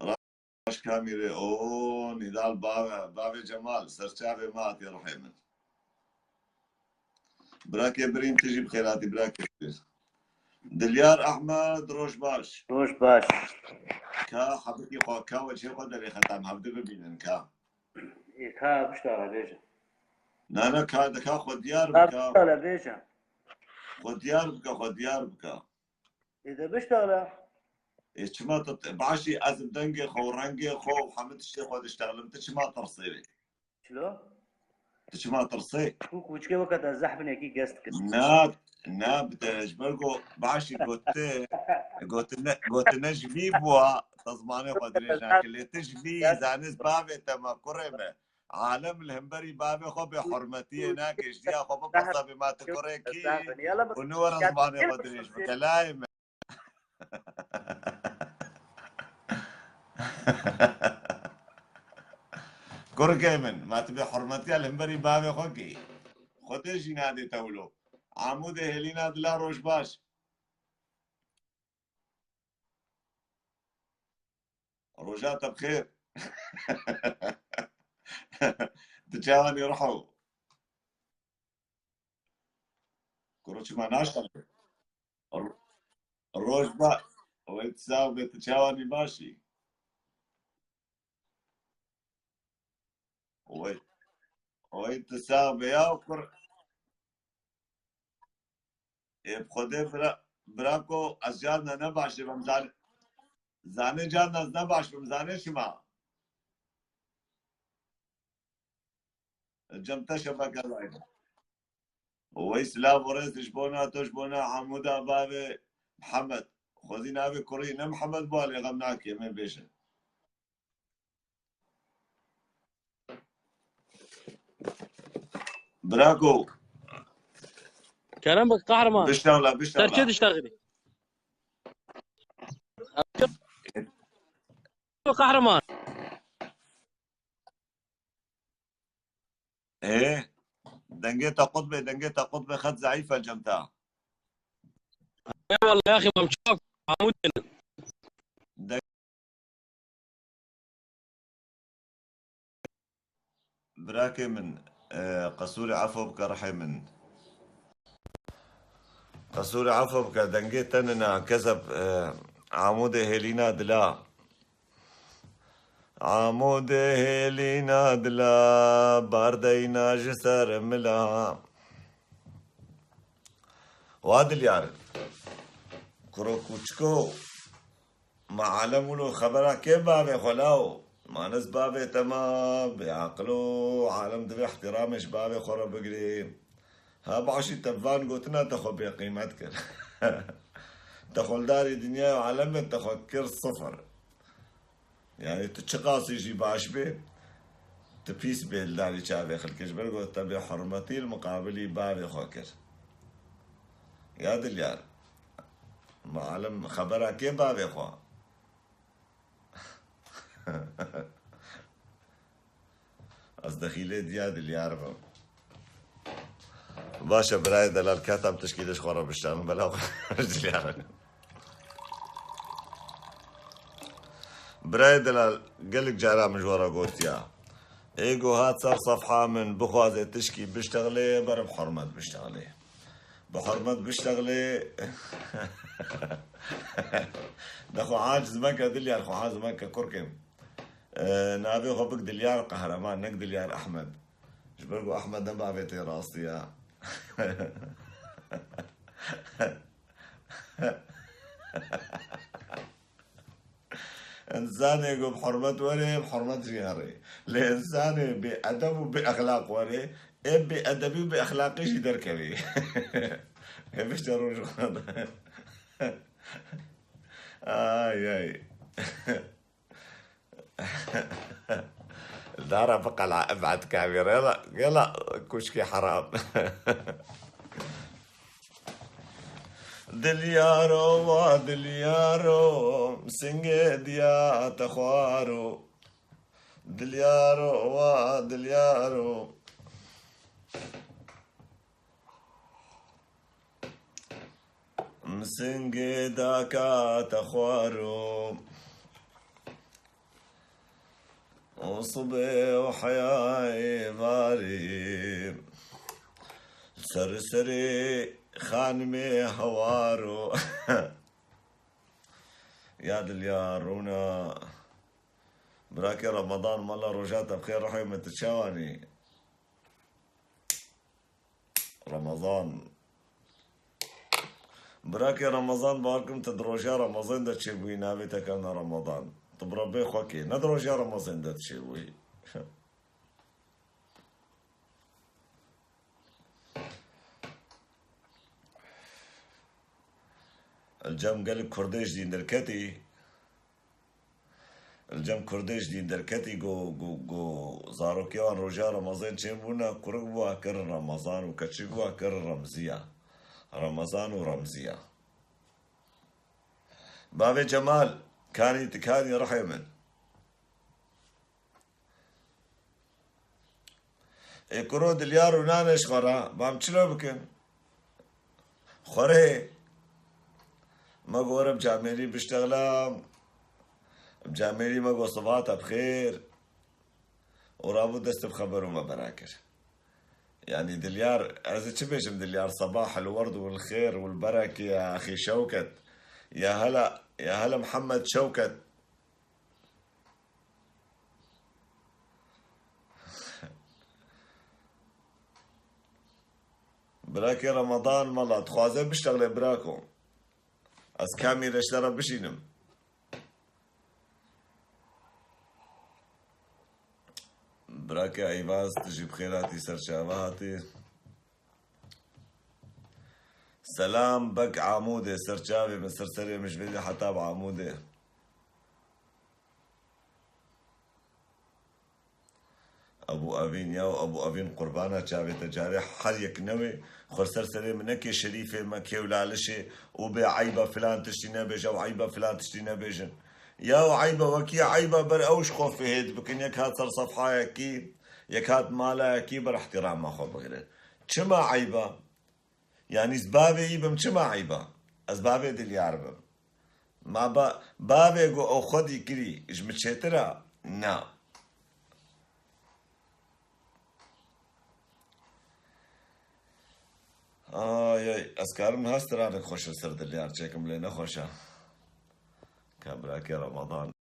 راش كاميرا او نضال بابي جمال سرچاوي مات يا رحيمن براكي بريم تجي بخيراتي براكي دليار احمد روش باش كا حبيبي خو كا وجهي قدر ختم هبدي ببينن كا كا بشتغل بيجا نانا كا دكا خو ديار بكا بشتغل بيجا خو ديار بكا إذا بشتغل ايش ما بعشي ازم دنقي خو رنقي خو حمد الشيخ خو اشتغل انت ما ترصي شلو؟ انت ما ترصي كوك وجهي وقت الزحمة كي قست نا بتجبركو بعشي قلت نجبي بوا تزماني قدريش اللي تجبي زانس بابي تما كرمه عالم الهمبري بابي خو بحرمتي هناك اشتيا خو بقصة بما تكريكي ونور زماني قدريش بكلايم كركيمن ما تبي حرمتي الهمبري بابي خوكي خدش ينادي تولو عمود هلينا دلا روش باش روجات بخير تجاوني روحوا كروش ما ناشطة روش با ويتساوي تجاوني باشي ويتساوي يا وكر بخوده براكو از جان نباشه بمزانه زانه جان از نباش بمزانه شما جمتا شبكه راينا ويسلام ورز تشبونا حموده بابي محمد خذي نابي كوري محمد بالي غمناك يا من بيشه براكو كلامك قهرمان بشتغل تركي تشتغلي قهرمان ايه دنجيتا قطبي خد زعيفه الجمتاع والله يا اخي ممشوق عمود براكي من قصوري عفو بك رحيمن قصوري عفو بك دنجيت انا كذب عمودي هيلينا دلا عمودي هيلينا دلا باردينا جسر ملا وادل يعرف كروكوشكو معلمولو خبره كيف بابي خلاو ما ناس بابي تمام بيعقلو عالم دبي احترامش بابي خورا بقري ها بعشي تبان قوتنا تخو بقيمتك تخول داري دنيا وعالم تخو كير صفر يعني تشقاص يجي باش بي تبيس به الداري شافي خلكش برقو تبي حرمتي المقابلي بابي خوكر يا دليار معلم خبره كيف بابي خو از دخيلة دياد اللي يعرفه باشا براي دلال كاتب تشكيلش خورا بالشام بلا رجل يعرف براي دلال قلق جارا مجورا قوتيا ايقو هات صار صفحة من بخوازي تشكي بشتغلي برب حرمت بشتغلي بحرمت بشتغلي دخو عاجز مكة دليار خو عاجز مكة كركم نابي خو بك دليار قهرمان نك دليار أحمد جبرقو أحمد نبع بيتي راسي يا إنسان يقول بحرمة وري بحرمة جياري لإنسان بأدب وبأخلاق وري إيه بأدبي وبأخلاقي شي دركبي بيشتروا شغل آي دارا بقى ابعد كاميرا يلا كشكي حرام دليارو ودليارو سنجد يا تخوارو دليارو ودليارو مسنجد كا تخوارو وصبي وحياي باري سرسري خانمي هوارو يا دليارونا براكي رمضان مالا رجعت بخير روحي متشاوني رمضان براكي رمضان باركم تدروجا رمضان دا تشيبوي نابي تكلنا رمضان طب ربي خوكي ندروجا رمضان دا تشيبوي الجم قال كرديش دين دركتي الجم كرديش دين دركتي جو زاروكيان رجا رمضان تشيبونا كرقبوا كر رمضان وكتشيبوا كر رمزية رمضان ورمزية بابي جمال كاني رحمن يكرو دليار ونانش خورا بام چلو بكن خوره ما قورب جاميري بشتغلا بجاميري ما قو صباطة بخير ورابو دست بخبر وما براكر يعني دليار عايز تشبيشم دليار صباح الورد والخير والبركة يا أخي شوكت يا هلا محمد شوكت براكي رمضان مالا تخوازن بشتغل براكو از كامي رشترا بشينم براكي ايواز تجيب خيراتي سرشاواتي سلام بك عمودة سرشاوي من سرسرية مش بدي حتى بعمودة ابو ابين يا ابو ابين قربانه شافي تجاري حريك نوي خر سرسري منك شريفه مكي ولالشه وبعيبه فلان تشتينا بيجا وعيبه فلان تشتينا بيجن يا وعيبه وكي عيبه بر اوش خوف هيد بكن يك هات صر صفحه يكي يك هات مالا يكي بر احترام ما خو بغيره شما عيبه يعني اسبابي يبم شما عيبه اسبابي دل يعرب ما بابي جو او خدي كري اج متشترا نا ياي اسكارم هاسترانك خوش سر دليار چكم لي نخوشا كابراكي رمضان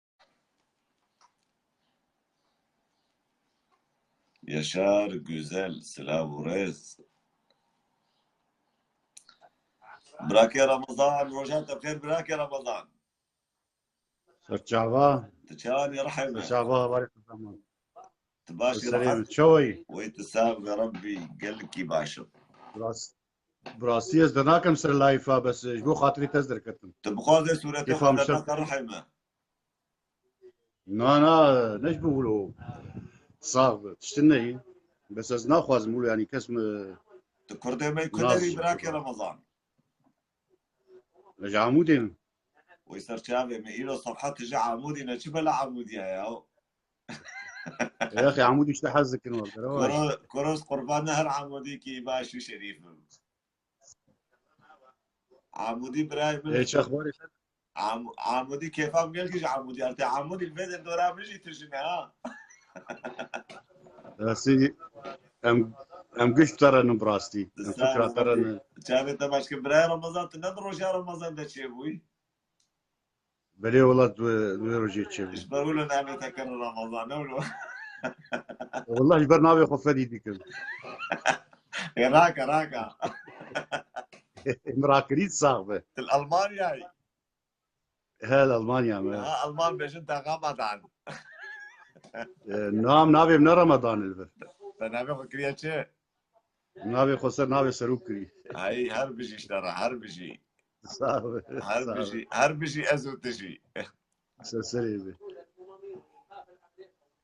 Yaşar güzel silah ورز براك يا رمضان روجات بخير براك يا رمضان سرچاوا تشاني رحمة سرچاوا بارك الله تباشي سلام رحمة شوي ويتساب يا ربي قلكي باشا براسي از دناكم سر لايفا بس جو خاطري تزدر كتم تبخوز سورة كيف هم خدناك رحمة انا نش بقولوا صعب تشتني بس از ناخذ مولو يعني كسم تكردي ما يكون براك يا رمضان رجع عمودين ويصير شافي من إله صفحات تجي عمودي نشبه لعمودي يا يا اخي عمودي ايش حظك النهارده كروس قربان نهر عمودي كي باشي شريف عمودي براي من ايش اخبارك عمودي كيف عم قلقش عمودي قلت عمودي الفيديو دورا بيجي ترجمة ها سيدي ام قش ترى براستي ام تستاهل فكرة ترى خلي كان انت ماشي براي رمضان تنظر وشا رمضان ده شي ابوي بلي والله دوي رجيت ايش شبي بقول انا متكرر رمضان اولو والله جبرنا خفدي ديكم راكا راكا مراكريت صعبة الالمانيا هلا المانيا ما ها المان بيجنت غمضان نام نابي من رمضان البر انا بفكر شيء نابي خسر نابي سروكري هاي هربجي اشترى هربجي صعبة صعبة هربجي ازو تجي سلسلة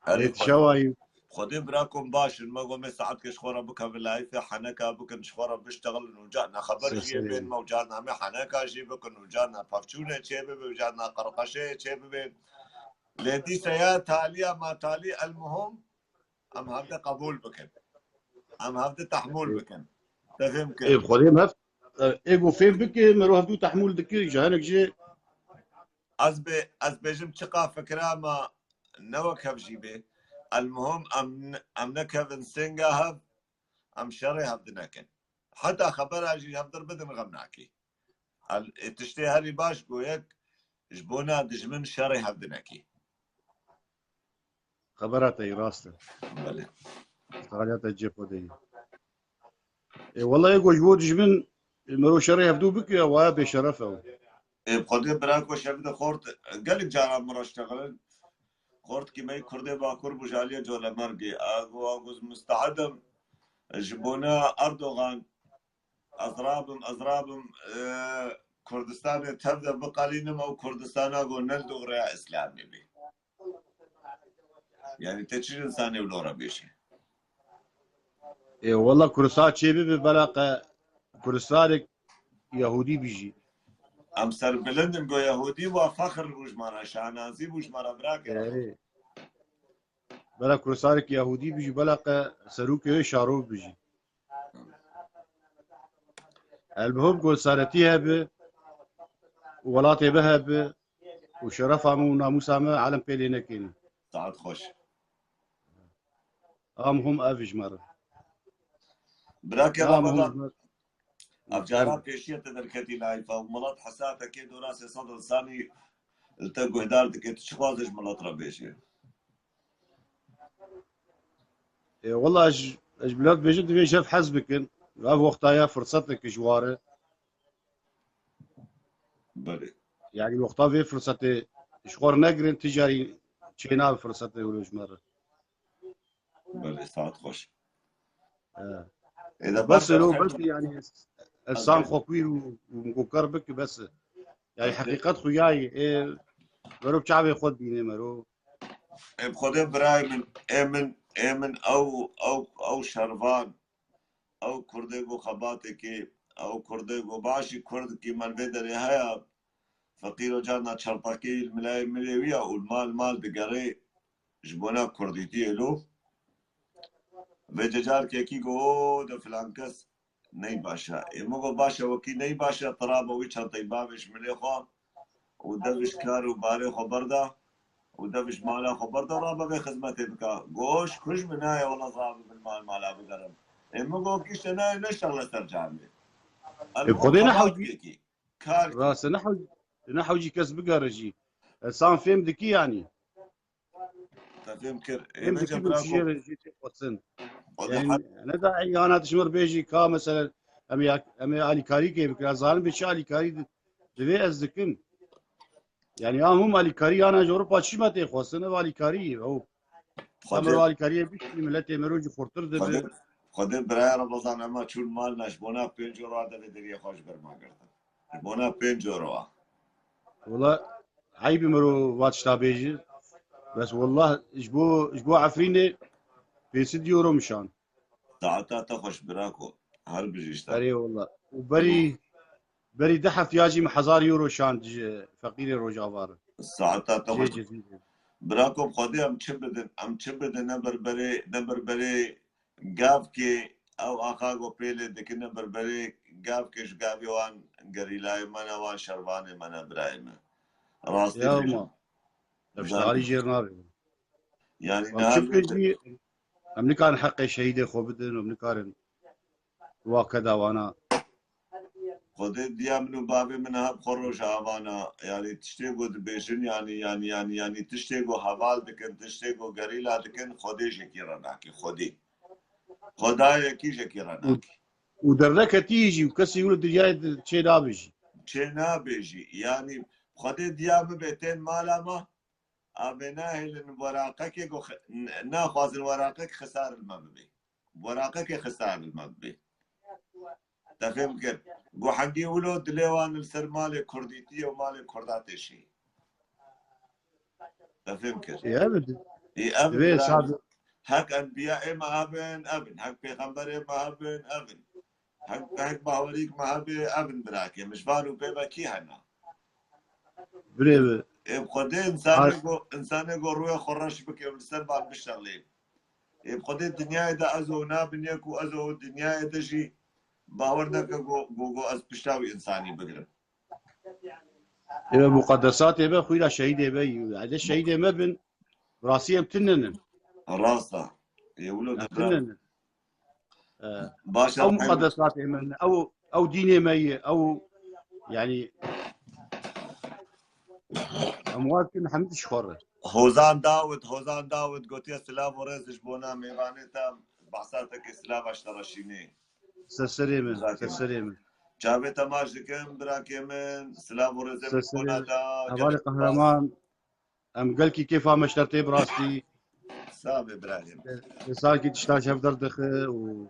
هري ايت شواي خدي براكم باش المقوم ساعات كشخورة بكا بالله في حنكا بكن شخورة بيشتغل وجانا خبر شيء بين سلسلة موجانا ما حنكا شيء بكن وجانا فافشونة شيء وجانا قرقشة شيء بين لدي سيا تالية ما تالي المهم ام هذا قبول بكن ام هذا تحمل بكن تفهم ايه كيف بخدي مف ايجو فين بك مروح دو تحمل دكي جهانك جي از بيجم تشقا فكرة ما نوك هبجيبه المهم ام نكفن سنجا هب ام شري هبدناكن حتى خبر اجي هبدر بدن غمناكي تشتي هري باش قويك جبونا دجمن شري هبدناكي خبرات اي راسته بله استغاليات الجيب ودي ايه والله ايجو جبود جمن مرو شري هفدو بك ويا بشرفه بخدي براك وشفت خورت قالك جانا مرة اشتغلت خورت كي ماي كردي باكور بجالية جولا مرقي اغوز مستعدم جبونا اردوغان اضرابم كردستان تبدا بقالينم او كردستان اقول نلدغ ريا اسلامي بي يعني تشيل انساني ولورا بيشي ايه والله كرسات شي ببلاقة كرسالك يهودي بيجي امسر بلندن جو يهودي وفخر بوش مرا شانازي بوش مرا براك رابا ايه بلا كرسالك يهودي بيجي بلاقة سروك شارو بيجي المهم قول سارتيها ب ولاتي بها ب وشرفها مو ناموسها ما علم بيلينا كيني ساعات خوش هم افج مرة براك هم رمضان افجارات هم بيشية تدركتي لايفا وملات حساتك كيدو راسي صدر ثاني التقو هدارتك تشخوازش ملات ربيشي إيه والله اج بلاد بيجد في شاف حزبك غاب وقتها فرصتك جواره بلي يعني وقتها في فرصة شغور نقرن تجاري شينا فرصة ولوش مرة بلي ساعات خوش آه. اذا بس برشا لو بس بخير يعني السان خوكوير ومكوكر بك بس يعني حقيقة خوياي إيه مرو بشعبي خود بيني مرو بخدي براي من امن او شرفان او كردگو خباته کی او كردگو باشي كرد کی من بدر هيا فقير جانا شرطاكي الملاي مليوية والمال مال دقري جبونا كرديتي له وججار كي گو ده فلانكس नहीं باشا امو باشا وكي नहीं باشا طرابه ويش طيبابش مليخو ودفش كارو باري خبردا ودفش مالا خبردا رابا بخدمتي بكا قوش كش منايا والله صعب بالمال مالا بقرم امو كيش انا نشتغل استرجعني المهم بخدي خبات نحوجي كيكي كاركي راس نحوجي كسب قرجي السان فيم دكي يعني تفهم كر فيم ايمجا دكي من براكو سجير جيت قدسن ودي يعني انا داعي انا تشمر بيجي كا مثلا امي علي كاري كي بكرا ظالم بيش علي كاري دبي ازدكن يعني هم علي كاري انا جورو باتشي ما تخوسن علي كاري او امر خدي علي كاري بيش ملت مروج خورتر خدي دبي خدي براي رمضان اما چون مال نشبونا 5 یورو ده بدری خوش برما کرد بونا 5 یورو والله عيب مرو واتش تابيجي بس والله جبو عفريني في 6 يورو مشان ساعتا تخش براكو هل بجيشتا بري والله بري دحف ياجي من 1000 يورو شان فقير روجافار ساعتا جي تخش جزيرة براكو خدي ام چبدن نمبر بری گاف کی او آقاگو پیله دکی نمبر بری گاف کش گاوی وان گریلای منا وان شروان منا برایم راستی يا بيجم ما اشتغالي زاني جيرناري يعني ام شب نهار كجي ام نكارن حق شهيدي خو بدن ام نكارن وكذا وانا خودت دیا منو بابی من هب خروش هوانا يعني تشتيقو دبيشن يعني تشتيقو حوال دكن تشتيقو غريلا دكن خودي شكيرا ناكي خدايا كي شكيرا ناكي ودرك تيجي وكسي يقول الدنيا شيء لا بيجي چه بيجي يعني خودت دیا بيتين مالا ابناهي الوراقك ناخذ الوراقك خسار المبني وراقك خسار المبني تفهم كيف؟ قو حقي ولود ليوان السر مالي كرديتي ومالي كرداتي شيء تفهم كيف؟ يا ابد اي ابن دبي براي صعب هك انبياء ما ابن هك بيغمبر ما ابن هك باوريك ما ابن براكي مش فانو بيبا كي هنا بري بخدي انسان يقول روح خرش بك يوم السر بعد بالشغلين بخدي الدنيا دا ازو نابنيك وازو الدنيا دا شي باورنا جو از بشتاوي انساني بقرب يبقى مقدسات يبقى خويا شهيد يبقى هذا الشهيد ما بن راسية تنن راسا يقولوا تنن باشا او مقدسات من او دين ما او يعني اموال كنا حمدش خور هوزان داود قلت يا سلام ورزش بونا ميوانيتا بحثاتك سلام اشترشيني سلسليم جابي تماش دكم براكي من سلام ورزش بونا دا هوالي قهرمان ام قالكي كيف ما اشترتي براستي سامي ابراهيم صار كي تشتاش هفدر دخ و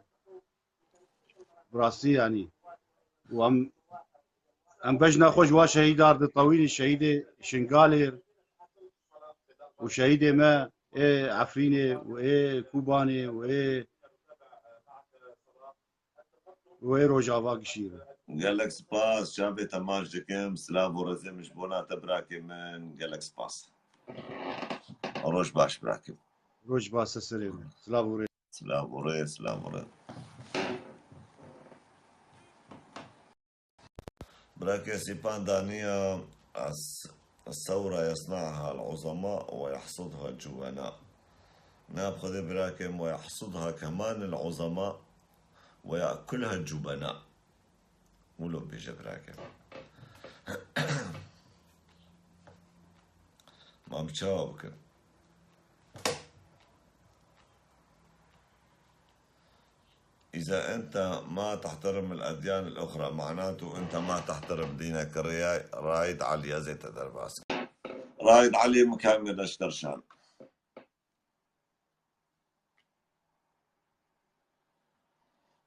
براستي يعني وام بجنا خوش وا شهيدار دي طويل الشهيدة شنقالير وشهيدة ما ايه عفرينة وايه كوباني وايه روجافا قشيرة قال لك سباس جابي تماش دكم سلام ورزش بونا تبراكي من قال لك سباس روش باش براكي روج باس السلام سلام ورزش براكي سيبان دانية الثورة يصنعها العظماء ويحصدها الجبناء نأخذ براكم ويحصدها كمان العظماء ويأكلها الجبناء ولو بيجي براكم ما بتشاوبك إذا أنت ما تحترم الأديان الأخرى معناته أنت ما تحترم دينك. رايد علي زيت درباس رايد علي مكمل اشترشان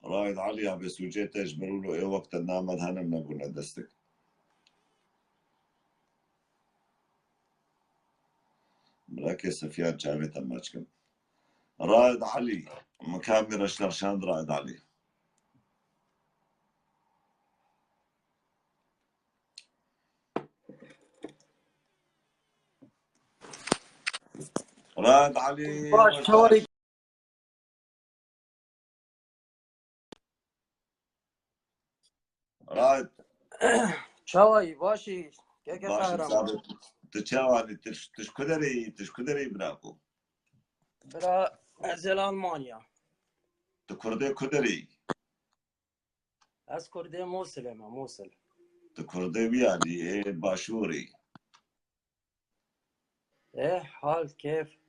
رايد علي عم بسوجيت اجبروا له ايه وقت النامد هنا بنقول دستك مراكز سفيان جابت الماتشكم رايد علي مكامل اشترشان رايد علي راد علي راد شوي باشي كيف قهرمان تشاواني تشكدري براكو برا انزل المانيا تكردي كدري از كردي موصل تكردي بيالي ايه باشوري ايه حال كيف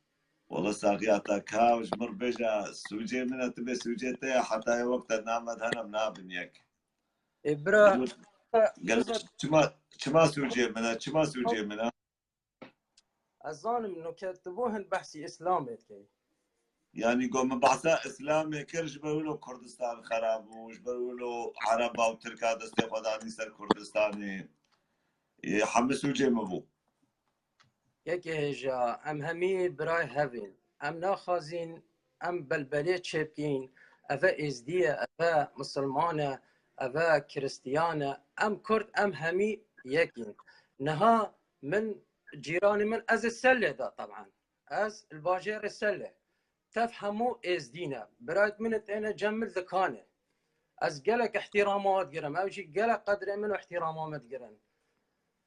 والله ساقياتا كاوش مر بيجا سوجي منها تبي سوجيتي حتى وقت نامد هنا منابنيك برا قال شما سوجي منها الظالم انه كتبوهن بحثي اسلامي كي يعني قوم بحثا اسلامي كرش بقولوا كردستان خراب وش بقولوا عرب او تركا دستي خداني سر كردستاني يحمسوا جي مبو يكي هجا ام همي براي هافين ام ناخازين ام بلبليت شبكين افا ازدية افا مسلمانة افا كريستيانة ام كرد ام همي يكين نها من جيراني من از السلة ده طبعا از الباجير السلة تفهموا ازدينا برايت منت انا جمل ذكانه از قلق احترامات قرم او شي قلق قدر منه احترامات قرم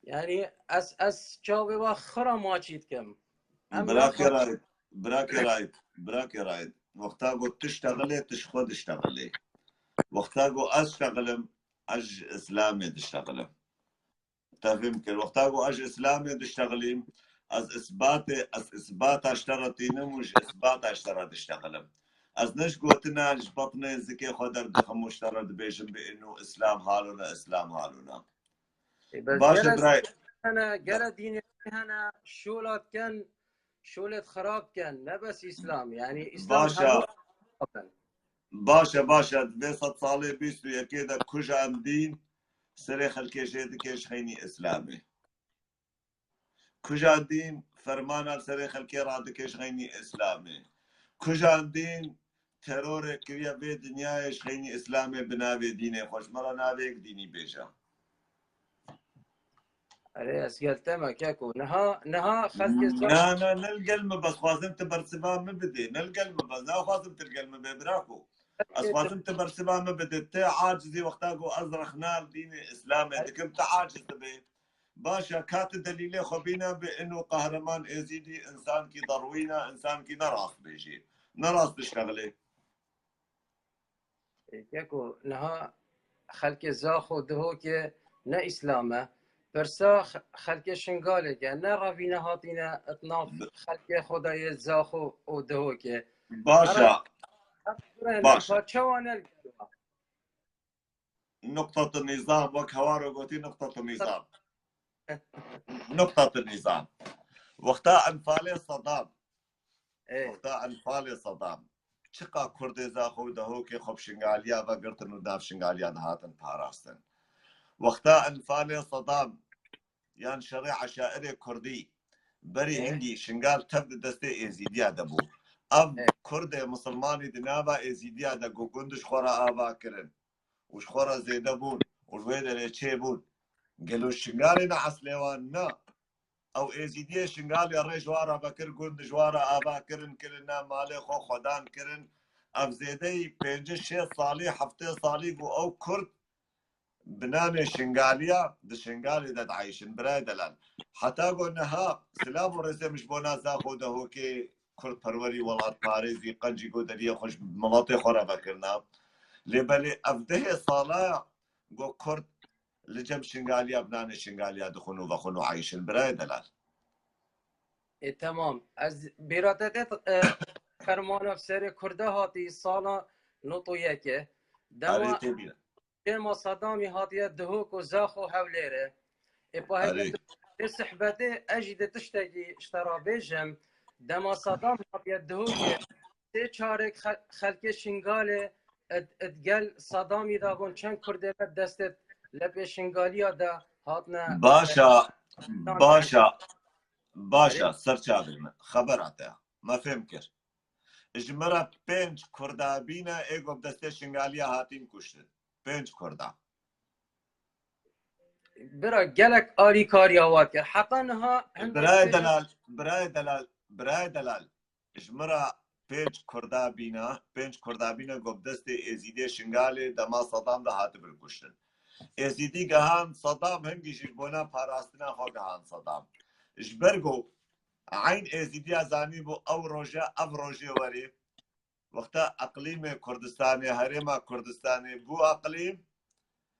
يعني اس جاوبي واخرى ما جيت كم براكي رايد وقتا قلت تشتغلي تشخد اشتغلي وقتا قو اشتغلم اج اسلامي تشتغلم تفهم كل وقتا قو اج اسلامي تشتغليم از اثبات اشترطينم وش اثبات اشترط اشتغلم از نش قوتنا بطني زكي خدر دخم مشترط بيجم بانه اسلام حالنا اسلام حالنا بس باشا جلس براي أنا جل ديني هنا شولات كان شولت خراب كان لا بس إسلام يعني إسلام همو باشا بيصد صالي بيستو يكيدا كجا دين سري خلكي جيدكيش خيني اسلامي كجا دين فرمانا سري خلكي رادكيش خيني اسلامي كجا دين ترور كريا بي دنيايش خيني اسلامي بنابي ديني خوش مرة نابيك ديني بيجا أري أسئلة ما كاكو نها خلق نا نلقلم بس خوازم تبرسبا مبدي نلقلم بس نا خوازم تلقلم ببراكو خوازم تبرسبا مبدي تا عاجزي وقتاقو ازرخ نار ديني اسلامي دكم تعاجز بي باشا كات دليلي خبينا بانه قهرمان ازيدي انسان كي ضروينا انسان كي نراس بيجي نراس تشتغلي كاكو نها خلق زاخو دهوكي نا إسلامه برسا خلق شنغالي كان نا رافينا هاتينا اطناف خلق خداي زاخو ودهوكي باشا باشا باشا نقطة النظام وكوارو قوتي نقطة النظام نقطة النظام وقتا انفالي صدام وقتا انفالي صدام چقا كردي زاخو دهوكي خب شنغاليا وقرتن وداف شنغاليا دهاتن باراستن وقتا انفالي صدام يعني شريعة شائرة كردي بري هنجي شنغال تبدأ دستي ازيديا دبو اب كرد مسلماني دنابا ازيديا دا قندش خورا آبا كرن وش خورا زيدا بون والويدا ليتشي بون قالوا الشنغالي نعس ليوان نا او ازيديا شنغالي الريش وارا بكر قندش وارا آبا كرن كرنا مالي خو خدان كرن اب زيدي بينج شي صالي حفتي صالي او كرد بنانه شنغاليا د شنغالي د عايشن براي دلال حتى قلناها سلام ورزه مش بونا زاخو ده هوكي كرد پروري ولات باريزي قنجي قدريه خوش مناطق خورا بكرنا لبلي افده صالا قو كرد لجم شنغاليا بنانه شنغاليا دخونو وخونو عايشن براي دلال تمام از بیرادت فرمان افسر کرده هاتی سالا نوتو یکه دما ما صدامی هاتیه دهوک و زاخو حولیره اپا هکت صحبته اجید تشتگی اشترا بیجم دما صدام هاتیه دهوک سه چارک خلک شنگاله ادگل صدامی دا بون چند کرده بد دستت لپی شنگالیا دا هاتنا باشا سرچاوين خبراتها ما فهم كر اجمرا بنج كردا بينا ايغو بدسته شنغاليا هاتين كشتن بنج كردا برا جلك آلي كارياوات حقا نها براي دلال اجمرا بنج كردا بينا غو بدسته ازيدي شنغالي دما صدام ده هات بالكشتن ازيدي جهان صدام هنگي جبونا باراستنا خو جهان صدام اجبرگو عين ازيديا زاني بو او روجا وري وقتا اقليم كردستاني هريما كردستاني بو اقليم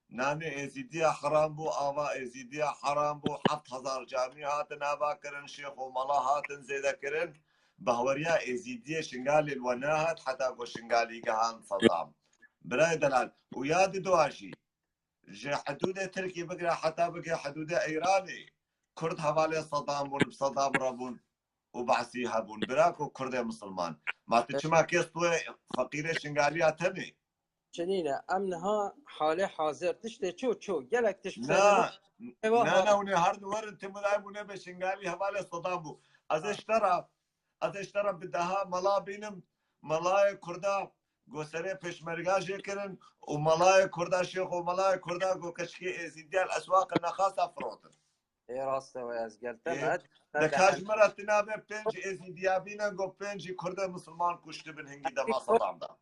ناني ازيديا حرام بو اوا ازيديا حرام بو 7000 جامعات نابا كرن شيخ وملاهات زيدا كرن بهوريا ازيديا شنغالي الوناهات حتى قو شنغالي قهان صدام براي دلال ويادي دواشي جي حدود تركي بقرا حتى بقى حدود ايراني كرد حوالي صدام بون بصدام رابون وبعسي هابون براكو كرد مسلمان ما تشما كيس تو فقيره شنغاليا تني شنينه امنها حاله حاضر تشتي شو جلك تشتي لا وني هارد ورن تملايبونه بشنغالي حوالي صدام بو از اشترى بدها ملا بينم ملاي كردا گوسره پشمرگا جكرن وملاي كردا شيخ وملاي كردا گو كشكي ازيديا الاسواق النخاسه فروتن راسته وياز قلت دكاج مرة تنابه بنج ازيديا بينا گو بنج كرد مسلمان كشت بن هنگي دما صدام دا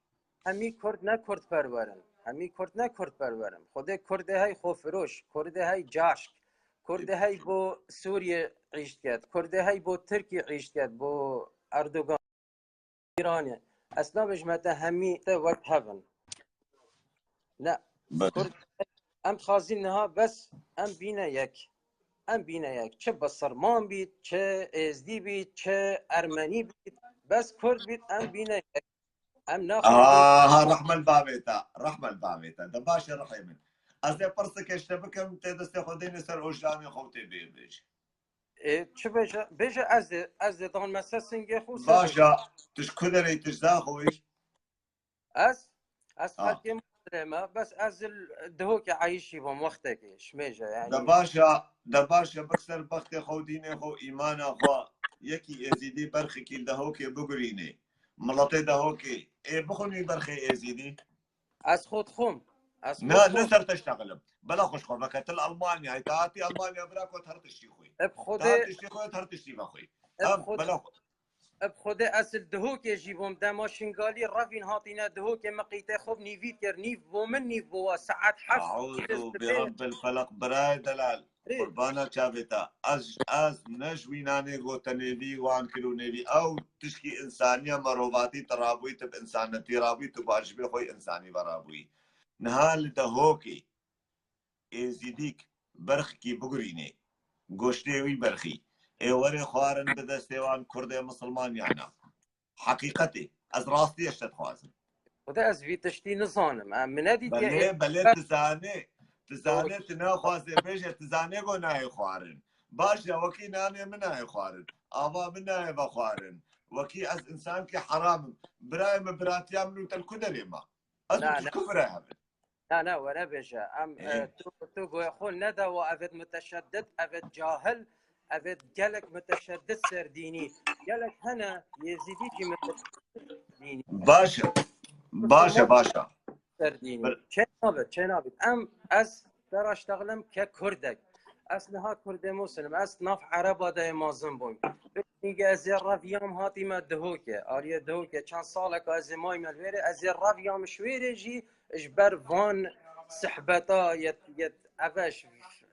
همي كرد نه كرد پرورن همي كرد نه كرد پرورن خود كرد هاي خوفروش كرد هاي جاشك كرد هاي بو سوريا عيشت كرد هاي بو تركيا عيشت بو اردوغان ايران اصلا بجمته همي تا وقت هفن لا بس كرد ام خازين نها بس ام بينا يك ام بينا يك چه بصرمان بيت چه ازدي بيت چه ارمني بيت بس كرد بيت ام بينا يك ام ناخازين رحمة الباميتا رحمة الباميتا ده باشا رحيمن از پرسك اشتبكم تدست خودين سر اوجلامي خوتي بيش چه بيجا از دان مسا سنگه خو سر باشا تشكدري تجزاخوي از خلقي مسلمة بس از الدهوك عايشي بهم وقتك شميجة ده يعني باشا بكسر بختي خو ديني خو ايمان خو يكي ازيدي برخي كي دهوكي بقريني ملطي دهوكي ايه بخوني برخي ازيدي از خود خوم از خود نا خوم نسر تشتغل بلا خوش خو بكتل المانيا هاي تاتي المانيا براكو تهرتشتي خوي بخودي تهرتشتي خوي تهرتشتي بخوي ام بلا بخودي از الدهوك يجيبهم دا ماشينغالي رافين هاتينا دهوك مقيته خوب نيفيت كر نيف بومن نيف بوا ساعات حش اعوذ برب الفلق براي دلال قربانا چاوتا از نجوي ناني غوتنيبي وان كيلو نيبي او تشكي انسانيه مروباتي ترابوي تب انسانتي رابوي تباجبي خوي انساني برابوي نهال دهوكي ازيديك برخكي بقريني گوشتێوی بەرخی ئێوەرێ خوارن بدەستێوان کوردێ مسلمان یانە حقیقەتی ئەس ڕاستی شتت خوازم خدا از وی تشتی نزانم من ندید بەلێ تزانێ ناخوازێ بێژێ تزانێ گۆ نایە خوارن باشە وەکی نانێ من نایە خوارن ئاوا من نایە بە خوارن وەکی ئەس ئینسانکی حرامم برایمە براتیان من و تەلکو دەرێمە ئەس برای هەبن لا ولا بيجا ام تو يقول ندى وافد متشدد افد جاهل افد قالك متشدد سرديني قالك هنا يزيدي متشدد ديني باشا سرديني چنابت ام از ترى اشتغلم ككردك اسنها كرد مسلم اس ناف عربا دا مازن بوم میگه از رافیام هاتی ما دهوکه آریه دهوکه چند سالک از مای ملویره از رافیام شویره جی اجبر وان صحبتا يت افش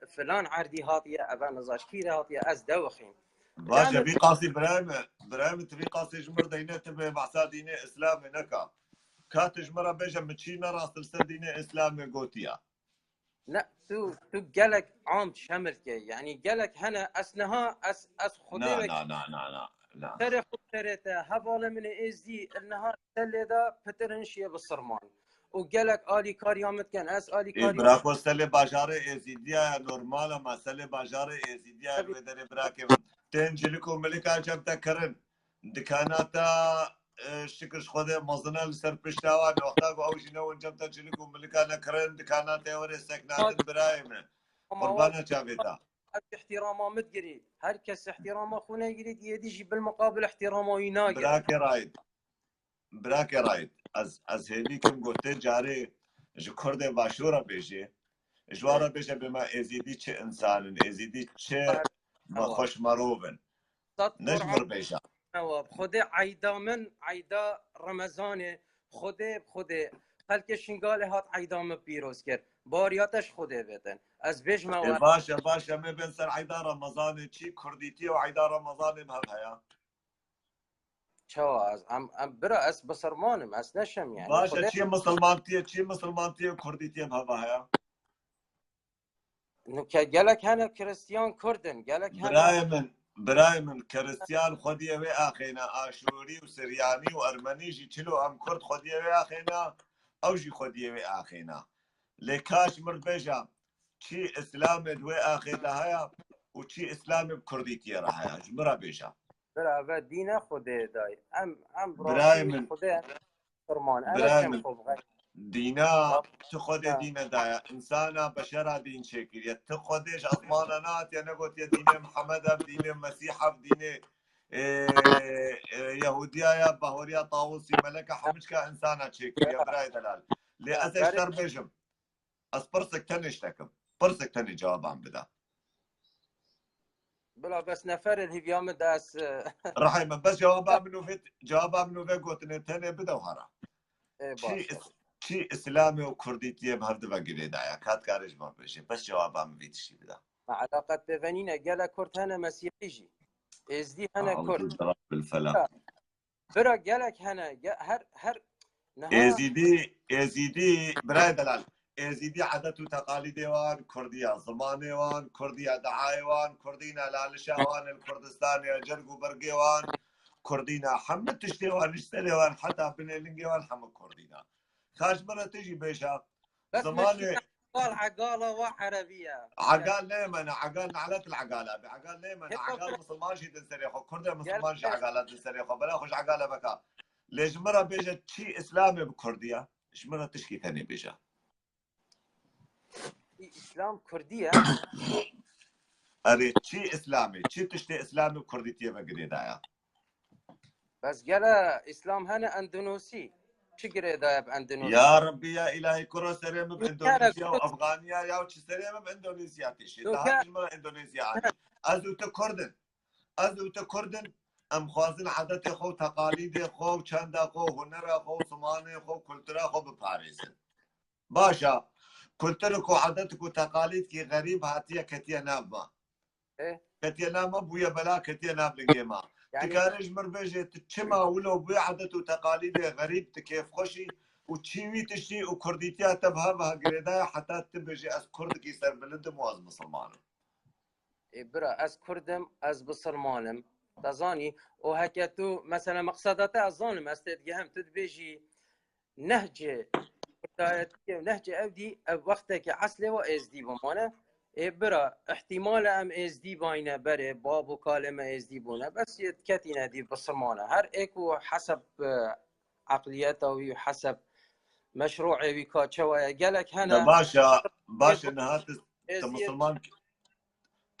فلان عردي هاتيه افا نزاش كيره هاتيه از دوخين باشا في قاسي برايم تبي قاسي جمر دينه تبي بعصا دينه اسلام نكا كات جمره بيجا متشينا راس السردينه اسلام قوتيا لا تو قالك عام شمل كي يعني قالك هنا اسنها اس خديرك لا ترى خدرته هفاله من ازدي النهار تلدا بترنشيه بالصرمان وقالك آلي كاريامت كان اس آلي كاريامت براكو سله باجار ازيديا نورمال مساله باجار ازيديا بدر براك تنجلكو ملكا جب تكرن دكاناتا شكرش خوده مزنا لسر پشتاوان وقتا او جنو جب تنجلكو ملكا نكرن دكاناتا ور سكنات برايم قربانا چابيتا احترامه متقري هر كس احترامه خونه يقري يديجي بالمقابل احترامه يناقر براك رايد از هيليكم قلت جاري جو كرد باشورا بيجي جوارا بيجي بما ازيدي چه انسان ازيدي چه خوش مروبن نجمر بيجا خده عيدا من عيدا رمضان خده خلق شنگال هات عيدا من پیروز کرد باریاتش خده بدن از بیش ما باشا ما بين سر عيدا رمضان چی كرديتي وعيدا رمضان بهم هيا چاواز ام برا اس بسرمانم اس نشم يعني باشا چی مسلمانتي وكرديتي بهم هيا نو که گلک هنه کریستیان کردن گلک هنه براي من كريستيان خديه وي اخينا اشوري وسرياني وارمني جي تشلو ام كرد خديه وي اخينا او جي خديه وي اخينا لكاش مربجا شي اسلام دوي اخينا هيا وشي اسلام بكرديتي راهيا جمرا بيجا برا دينا خده داي ام براي من خده فرمان انا كم خوب دينا تخدي دينا دايا انسانا بشرا دين شكل يا تخديش اطمانات يا نقول يا دين محمد بدين مسيح بدين يهوديا يا بهوريا طاووسي ملكه حمشكا انسانا شكل يا براي دلال لأساس تربجم اسبرسك تنشتكم برسك تاني جواب عم بدا بلا بس نفر الهيفيام داس رحيم بس جواب منو في قوتني تاني بدا وهرا شي اسلامي وكرديتي بهرد بقري دايا كات كارج ما بشي بس جواب عم بيتشي بدا علاقة بفنينة قال كرد هنا مسيحيجي ازدي هنا كرد رب الفلق برا قالك هنا هر نها ازيدي براي دلال ازيدي عادات وتقاليد وان كردية زمان وان كردية دعاي وان كردينا لالشا وان الكردستان جرق وبرقي وان كردينا حمد تشتي وان اشتري وان حتى بنيلنجي وان حمد كردينا خاش مرة تجي بيشا بس زمان قال عقالة وعربية عقال نيمن عقال نعلت العقالة بعقال نيمن عقال مسلمان شي تنسريخو كردة مسلمان شي عقالات تنسريخو بلا خوش عقالة بكا ليش مرة بيجا شي اسلامي بكردية ايش مرة تشكي ثاني بيجا اسلام كردية اري شي اسلامي شي تشتي اسلامي بكرديتية بقريدايا بس قال اسلام هنا اندونوسي شقري ده باندونوسيا يا ربي يا الهي كرو سريم باندونيسيا وافغانيا يا وش سريم باندونيسيا تشي تهات مش مرة اندونيسيا عني ازو تكردن ام خوازن عادت خو تقالید خو چند خو هنر خو سمان خو کلترا خو بپاریزن باشا کلتر کو عادت کو تقالید کی غریب هاتیه کتیه نابما کتیه نابما بویا بلا کتیه نابلنگی ما تکارج مربجه تچما ولو بویا عادت و تقالید غریب تکیف خوشی و چیوی تشتی و کردیتیا تبها گریدای حتی تبجه از کرد کی سر بلندم و از مسلمانم برا از کردم از بسلمانم تزاني وهكاتو مثلا مقصدات الظالم استدجهم تدبيجي نهج نهج اودي وقتك عسله واس دي بمانه برا احتمال ام اس دي باينه بره باب وكالمه اس دي بونه بس يتكتينا دي بصمانه هر ايكو حسب عقليته وحسب مشروعي وكاتشوا قالك هنا باشا نهات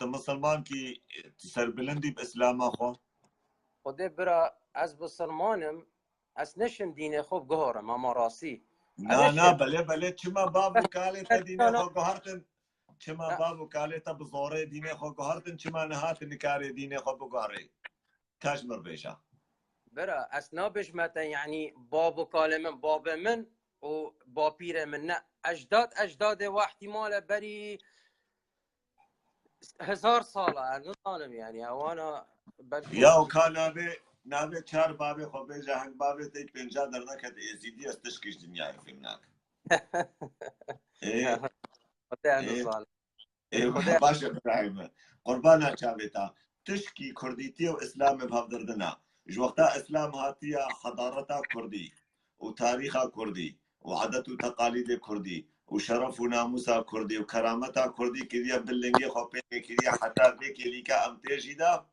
مسلمان کی سر بلندی باسلام اخو خود برا از بسلمانم از نشم دین خوب گهارم اما راستی نه بله چما بابو کاله تا دین خو گهارتن چما بابو کاله تا بزوره دین خو گهارتن چما نهات نکاره دین خو بگاره کاشمر بیشا برا اسنابش متى يعني بابو كاله من باب من وبابير من لا اجداد واحتمال بري 1000 ساله نظام يعني وانا یا کان نابه چار بابه خو به جهنگ بابه تی 50 در نکد ازیدی استشکش دنیا فهمناک باشه ابراهیم قربانا چاویتا تشکی کردیتی و اسلام بهافدردنا جو وقتا اسلام هاتیا حضارتا کردی و تاریخا کردی و عادت و تقالید کردی و شرف و ناموسا کردی و کرامتا کردی کدیا بلنگی خو په کدیا حتی به کلیکا ام تجیدا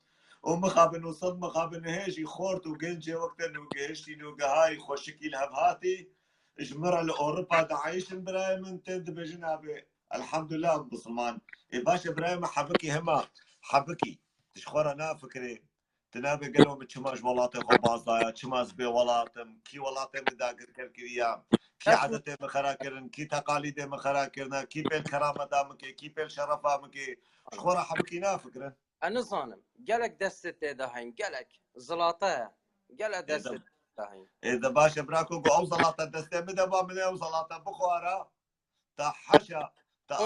و مخابن وصل مخابن هيجي خورت وجنجي وقت انه جهشتي انه هاي خوشكي الهبهاتي اجمر لاوروبا دعايش برايم انت بجنابه الحمد لله بصمان باش برايم حبكي هما حبكي تشخور انا فكري تنابي قالوا تشماش ولاتي خو بازايا تشماز بي ولاتم كي ولاتي مداقر كركريا كي عادتي مخراكرن كي تقاليدي مخراكرنا كي بين كرامه دامك كي بين شرفه مكي شخور حبكي نافكره انا صانم قالك دست دهين قالك زلاطه قالك دست دهين اذا باشا براكو او زلاطه دست مدبا من او زلاطه بخوارا تا حشا تا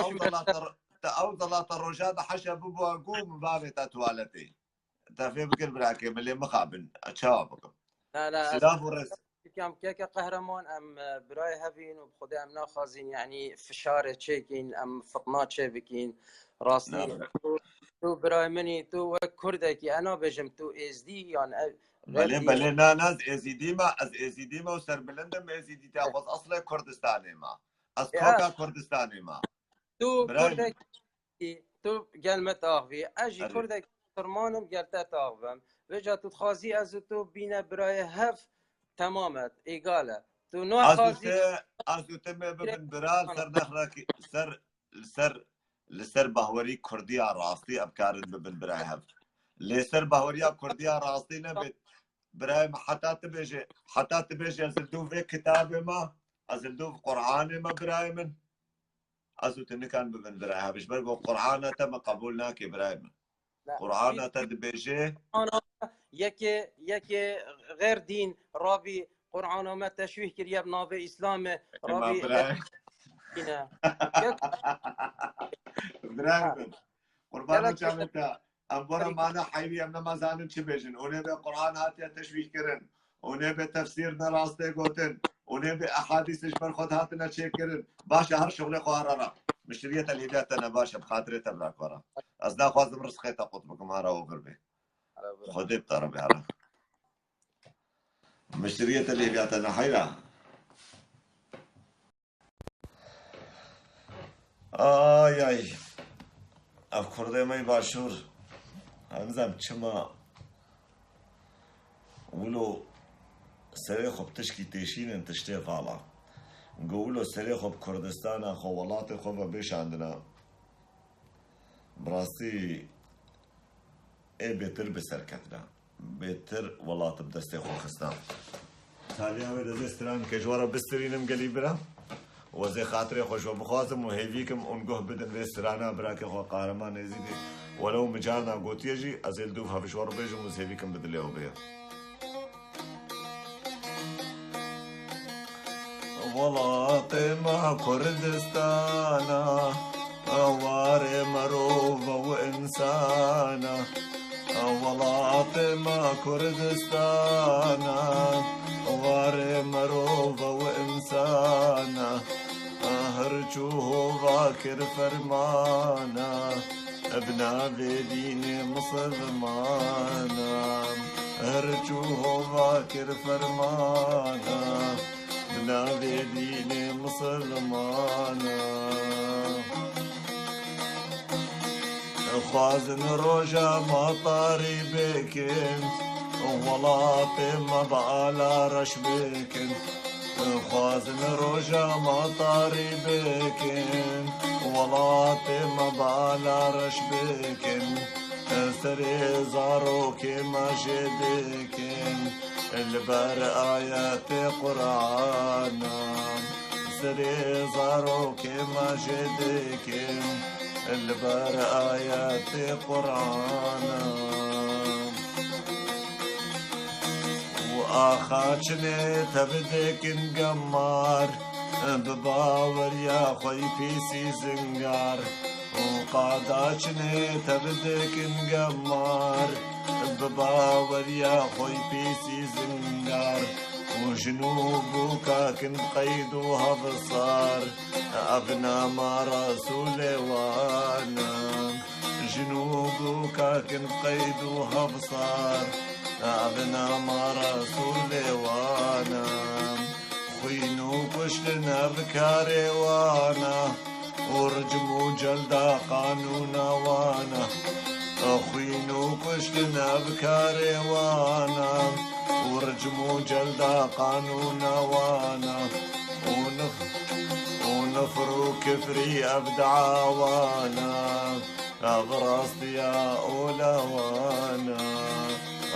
او زلاطه الرشاد حشا ببو قوم بابي تا توالتي تا في بكر براكي ملي مخابن اتشابكم لا سلاف ورس كم كيك قهرمان ام براي هافين وبخدي ام ناخذين يعني فشار تشيكين ام فطنات شبكين راسي تو برای منی تو کردکی انا بجم تو ازدی يعني بله ناز ازیدی ما از ازیدی ما و سربلندم ازیدی تاخذ اصلا کردستانی ما از کوکا کردستانی ما تو کردکی تو قلمت آخوی اجی کردکی فرمانم قلت آخوم وجا تو تخازی از تو بینه برای هف تمامت ایگاله تو نو خازی از تو ببن برال سر نخراکی لسر باوري كردية راستي أبكار ببن برايهم لسر باوريا كردية راستي نبت برايم حتى تبيجي أزلدو في كتاب ما أزلدو في قرآن ما برايم أزو تنكان ببن برايها بش برقو قرآن تم قبولناك برايم قرآن تدبيجي يكي غير دين رابي قرآن ما تشويه كريا بنابي إسلام رابي برايم قربانو چاوتا ام برا مانا حيوي ام نمازانن چه بيجن اونه به قرآن هاتيا تشويش کرن ونبي تفسيرنا راستي قوتن ونبي أحاديث برخد هاتنا شكرن باشا هر شغل خوارا مشترية الهداية أنا باشا بخاطري تبلاك ورا أصدا خوازم رزقيتا قطبكم هارا وقربي خدي بطربي هارا مشترية الهداية أنا حيرا آي أفكر ماي باشور هنزم چما ولو سري خب تشكي تيشين ان تشتي فعلا نقولوا سري خب كردستان خو ولاتي خو بيش عندنا براستي ايه بيتر بسركتنا بيتر ولات بدستي خو خستان تاليا ويدا زيستران كجوارا بسترينم قليبرا وزي خاطري خوش وبخوازم وهيفيكم انقه بدن ريسترانا براكي خو قارمان يزيدي ولو مجارنا قوت يجي ازيل دوف هفشوار بيجم وزيفيكم بدن ليو بيه ولاطي مع كردستانا واري مروفة وإنسانا ولاطي مع كردستانا واري مروفة وإنسانا هرجوه باكر فرمانا ابنا بدين مسلمانا هرجوه باكر فرمانا ابنا بدين مسلمانا خوازن روجا مطاري بكن ولاطي ما بعلا رش بكن خوازن روجا مطاري بكن ولاطي ما بعلا رش بكن سري زاروك ما جدكن البر آيات قرآنا سري زاروك ما جدكن البر آيات قرآنا وآخاتشني تبدك نقمار بباور يا خوي بيسي زنقار وقاداتشني تبدك نقمار بباور يا خوي بيسي زنقار وجنوبك كن قيدوها بصار أبنا ما رسول وانا جنوبك كن قيدوها بصار أبنا ما رسول وانا خوينو كشتنا بكاري وانا ورجمو جلدا قانونا وانا خوينو كشتنا بكاري وانا ورجمو جلدا قانونا وانا ونفرو كفري أبدعا وانا أبراستي يا أولا وانا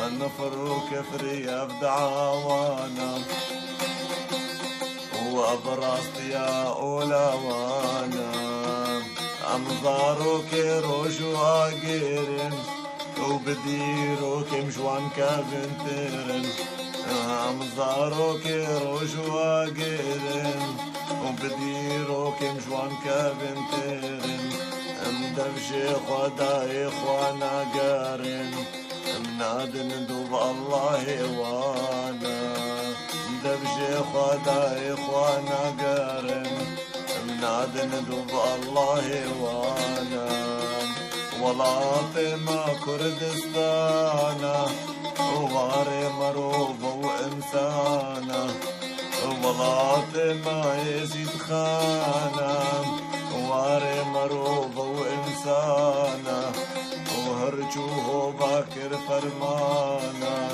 النفرو كفري أبدعا وانا وأبراستي يا أولا وانا أمضارو كيروجو آقيرن وبديرو كمجوان كابنترن أمضارو كيروجو آقيرن وبديرو كمجوان كابنترن مدبشي خدا إخوانا قارن منادن دوب الله وانا مدبشي خدا إخوانا قارن منادن دوب الله وانا ولاطي ما كردستانا وغاري مروفة وإنسانا ولاطي ما يزيد خانا وغاري مروفة وإنسانا وهرجوه باكر فرمانا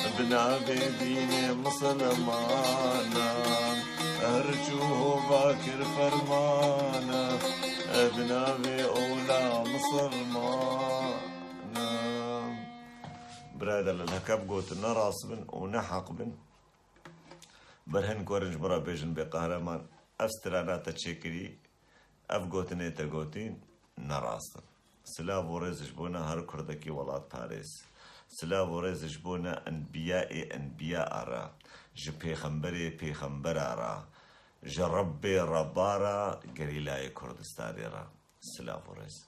ابنا بدين مسلمانا هرجوه باكر فرمانا ابنا بأولى مسلمانا برادة للهكاب قوت نراس بن ونحق بن برهن كورنج برا بيجن بقهرمان أفسترانا تشكري أفقوتني تقوتين نراستن سلاف ورزش بونا هر كردكي ولات باريس سلاف ورزش بونا أنبياء را جبيخنبري بيخنبرا را جربي ربارا قريلاي كردستاني را سلاف ورز